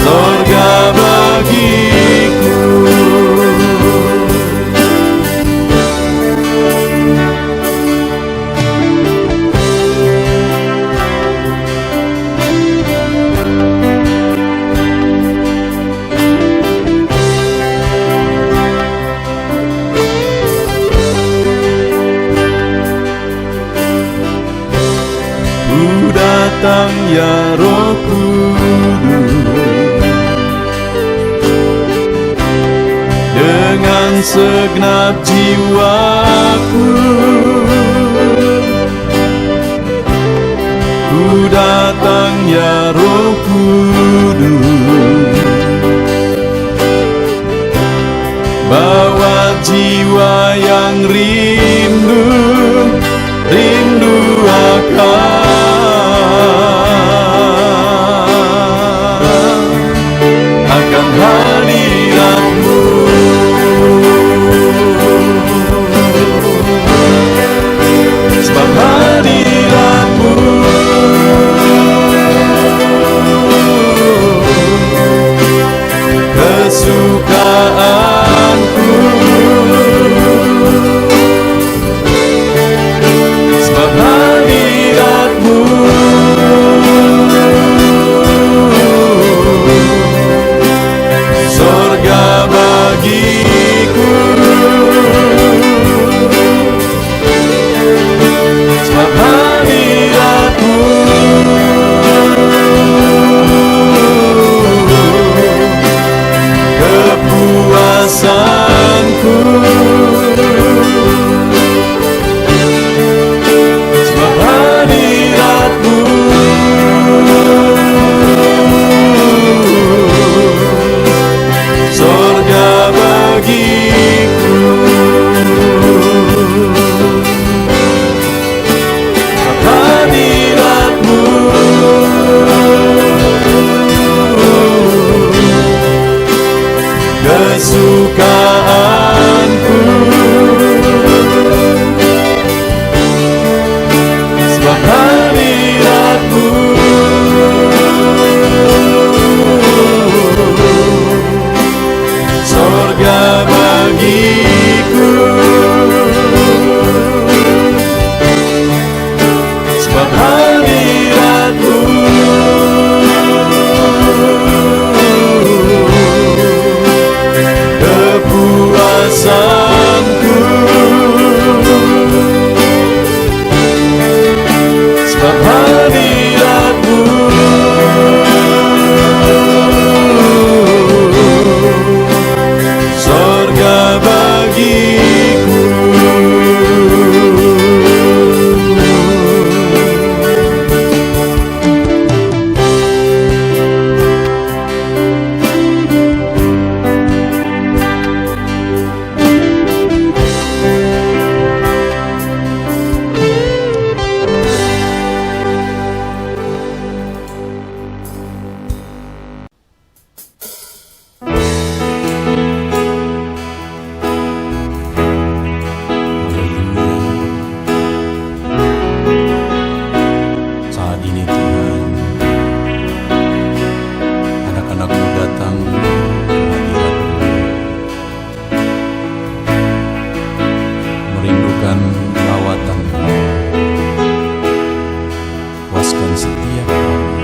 surga bagiku. Ku datang, ya Roh Kudus, dengan segenap jiwaku. Ku datang, ya Roh Kudus, bawa jiwa yang rindu akan hadirat-Mu. Sebab hadirat-Mu kesukaanku. Sebab hadirat-Mu sorga bagiku. Sebab hadirat-Mu kepuasanku. Sebab hadirat-Mu sorga bagiku. Sebab hadirat-Mu kesukaanku. Sebab hadirat-Mu sorga bagiku. Sebab hadirat-Mu kepuasanku. Sebab hadirat-Mu sorga bagiku. Saat ini Tuhan, anak-anak-Mu datang ke hadirat-Mu, merindukan lawatan-Mu. Puaskan setiap kami.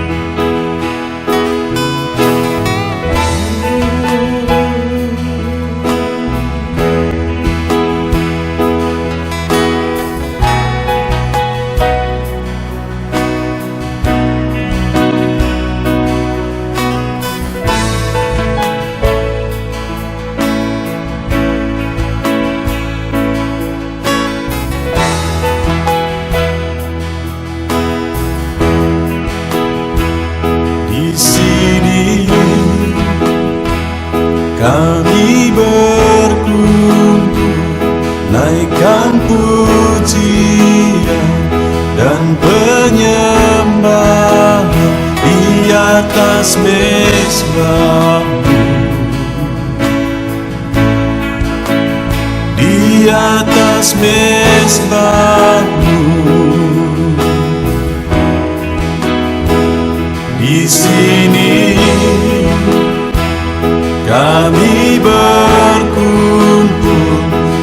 Di sini kami berkumpul, naikkan pujian dan penyembahan di atas mezbah-Mu, di atas mezbah-Mu. Di sini kami berkumpul,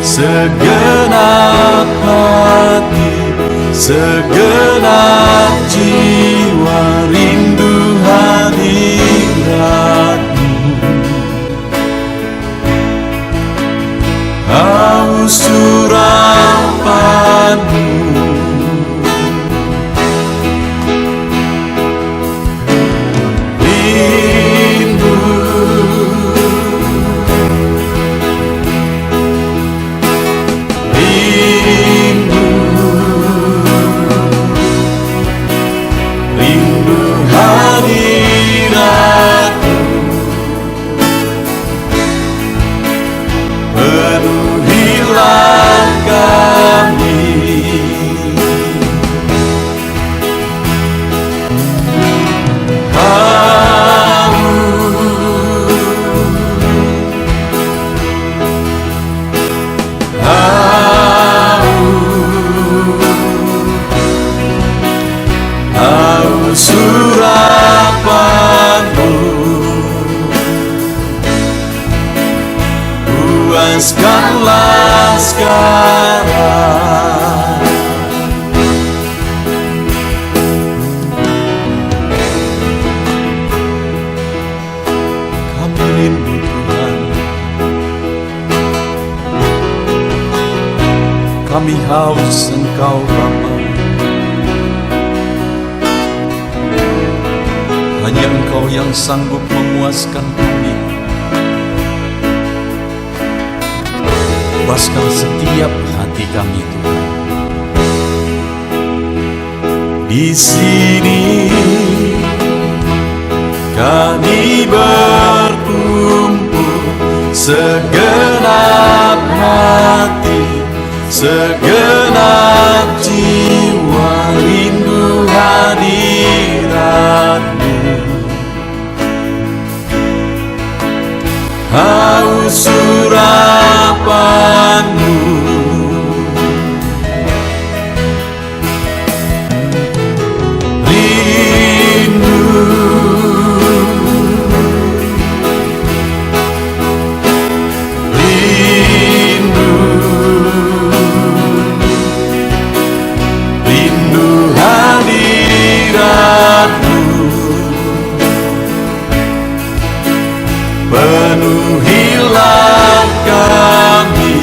segenap hati, segenap jiwa rindu hadirat-Mu. Haus urapan-Mu, penuhi puaskanlah sekarang. Kami rindu Tuhan, kami haus Engkau Bapa. Hanya Engkau yang sanggup memuaskan kami. Puaskan setiap hati kami Tuhan. Di sini kami berkumpul, segenap hati, segenap jiwa, rindu hadirat-Mu. Haus urapan-Mu, rindu, rindu, rindu hadirat-Mu. Penuhilah kami,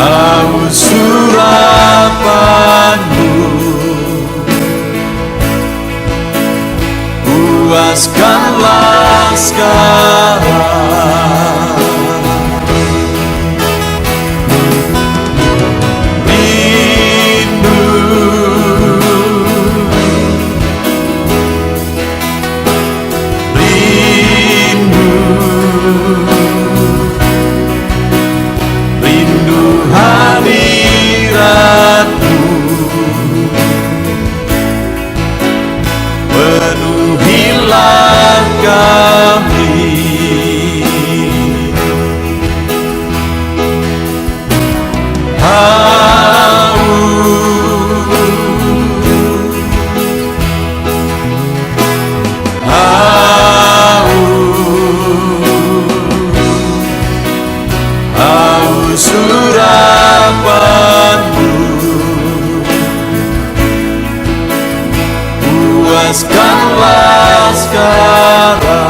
haus urapan-Mu. Puaskanlah sekarang. Rindu, rindu, rindu hadirat-Mu. Penuhilah kami, haus urapan-Mu. Puaskanlah sekarang.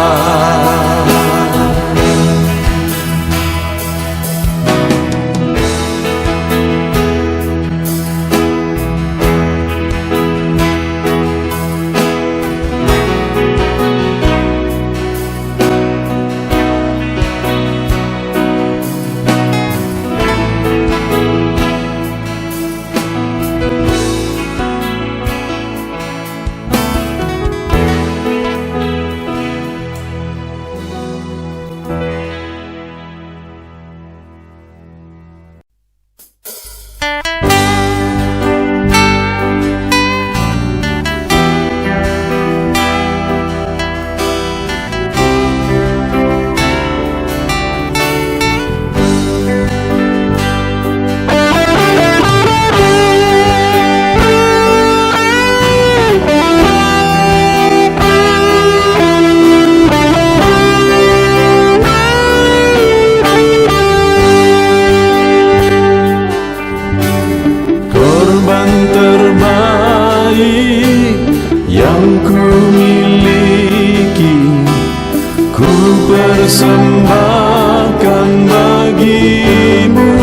persembahkan bagimu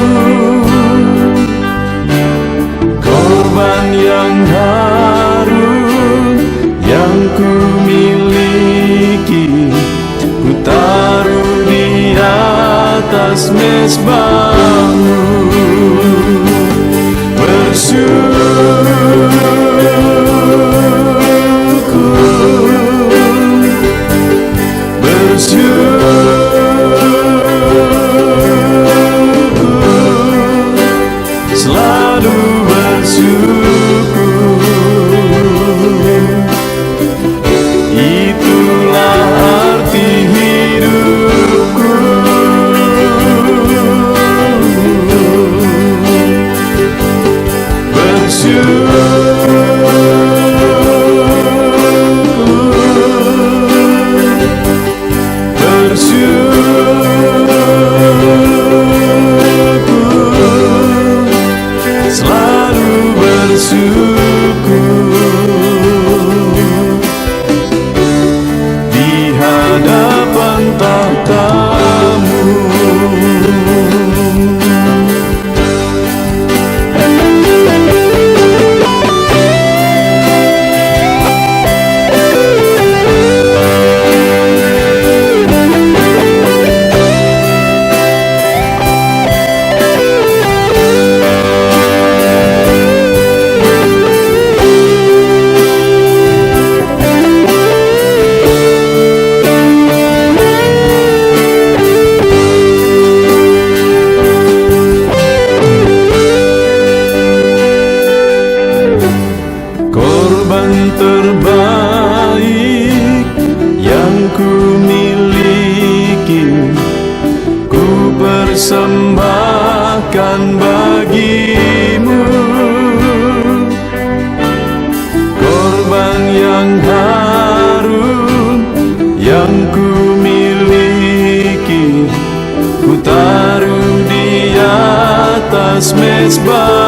korban yang harum yang ku miliki, ku taruh di atas mezbahmu. Selalu bersyukur, itulah arti hidup bersyukur, selalu bersyukur di hadapan tahta-Mu. Korban terbaik yang ku miliki, ku persembahkan bagi-Mu. Korban yang harum yang ku miliki, ku taruh di atas mezbah.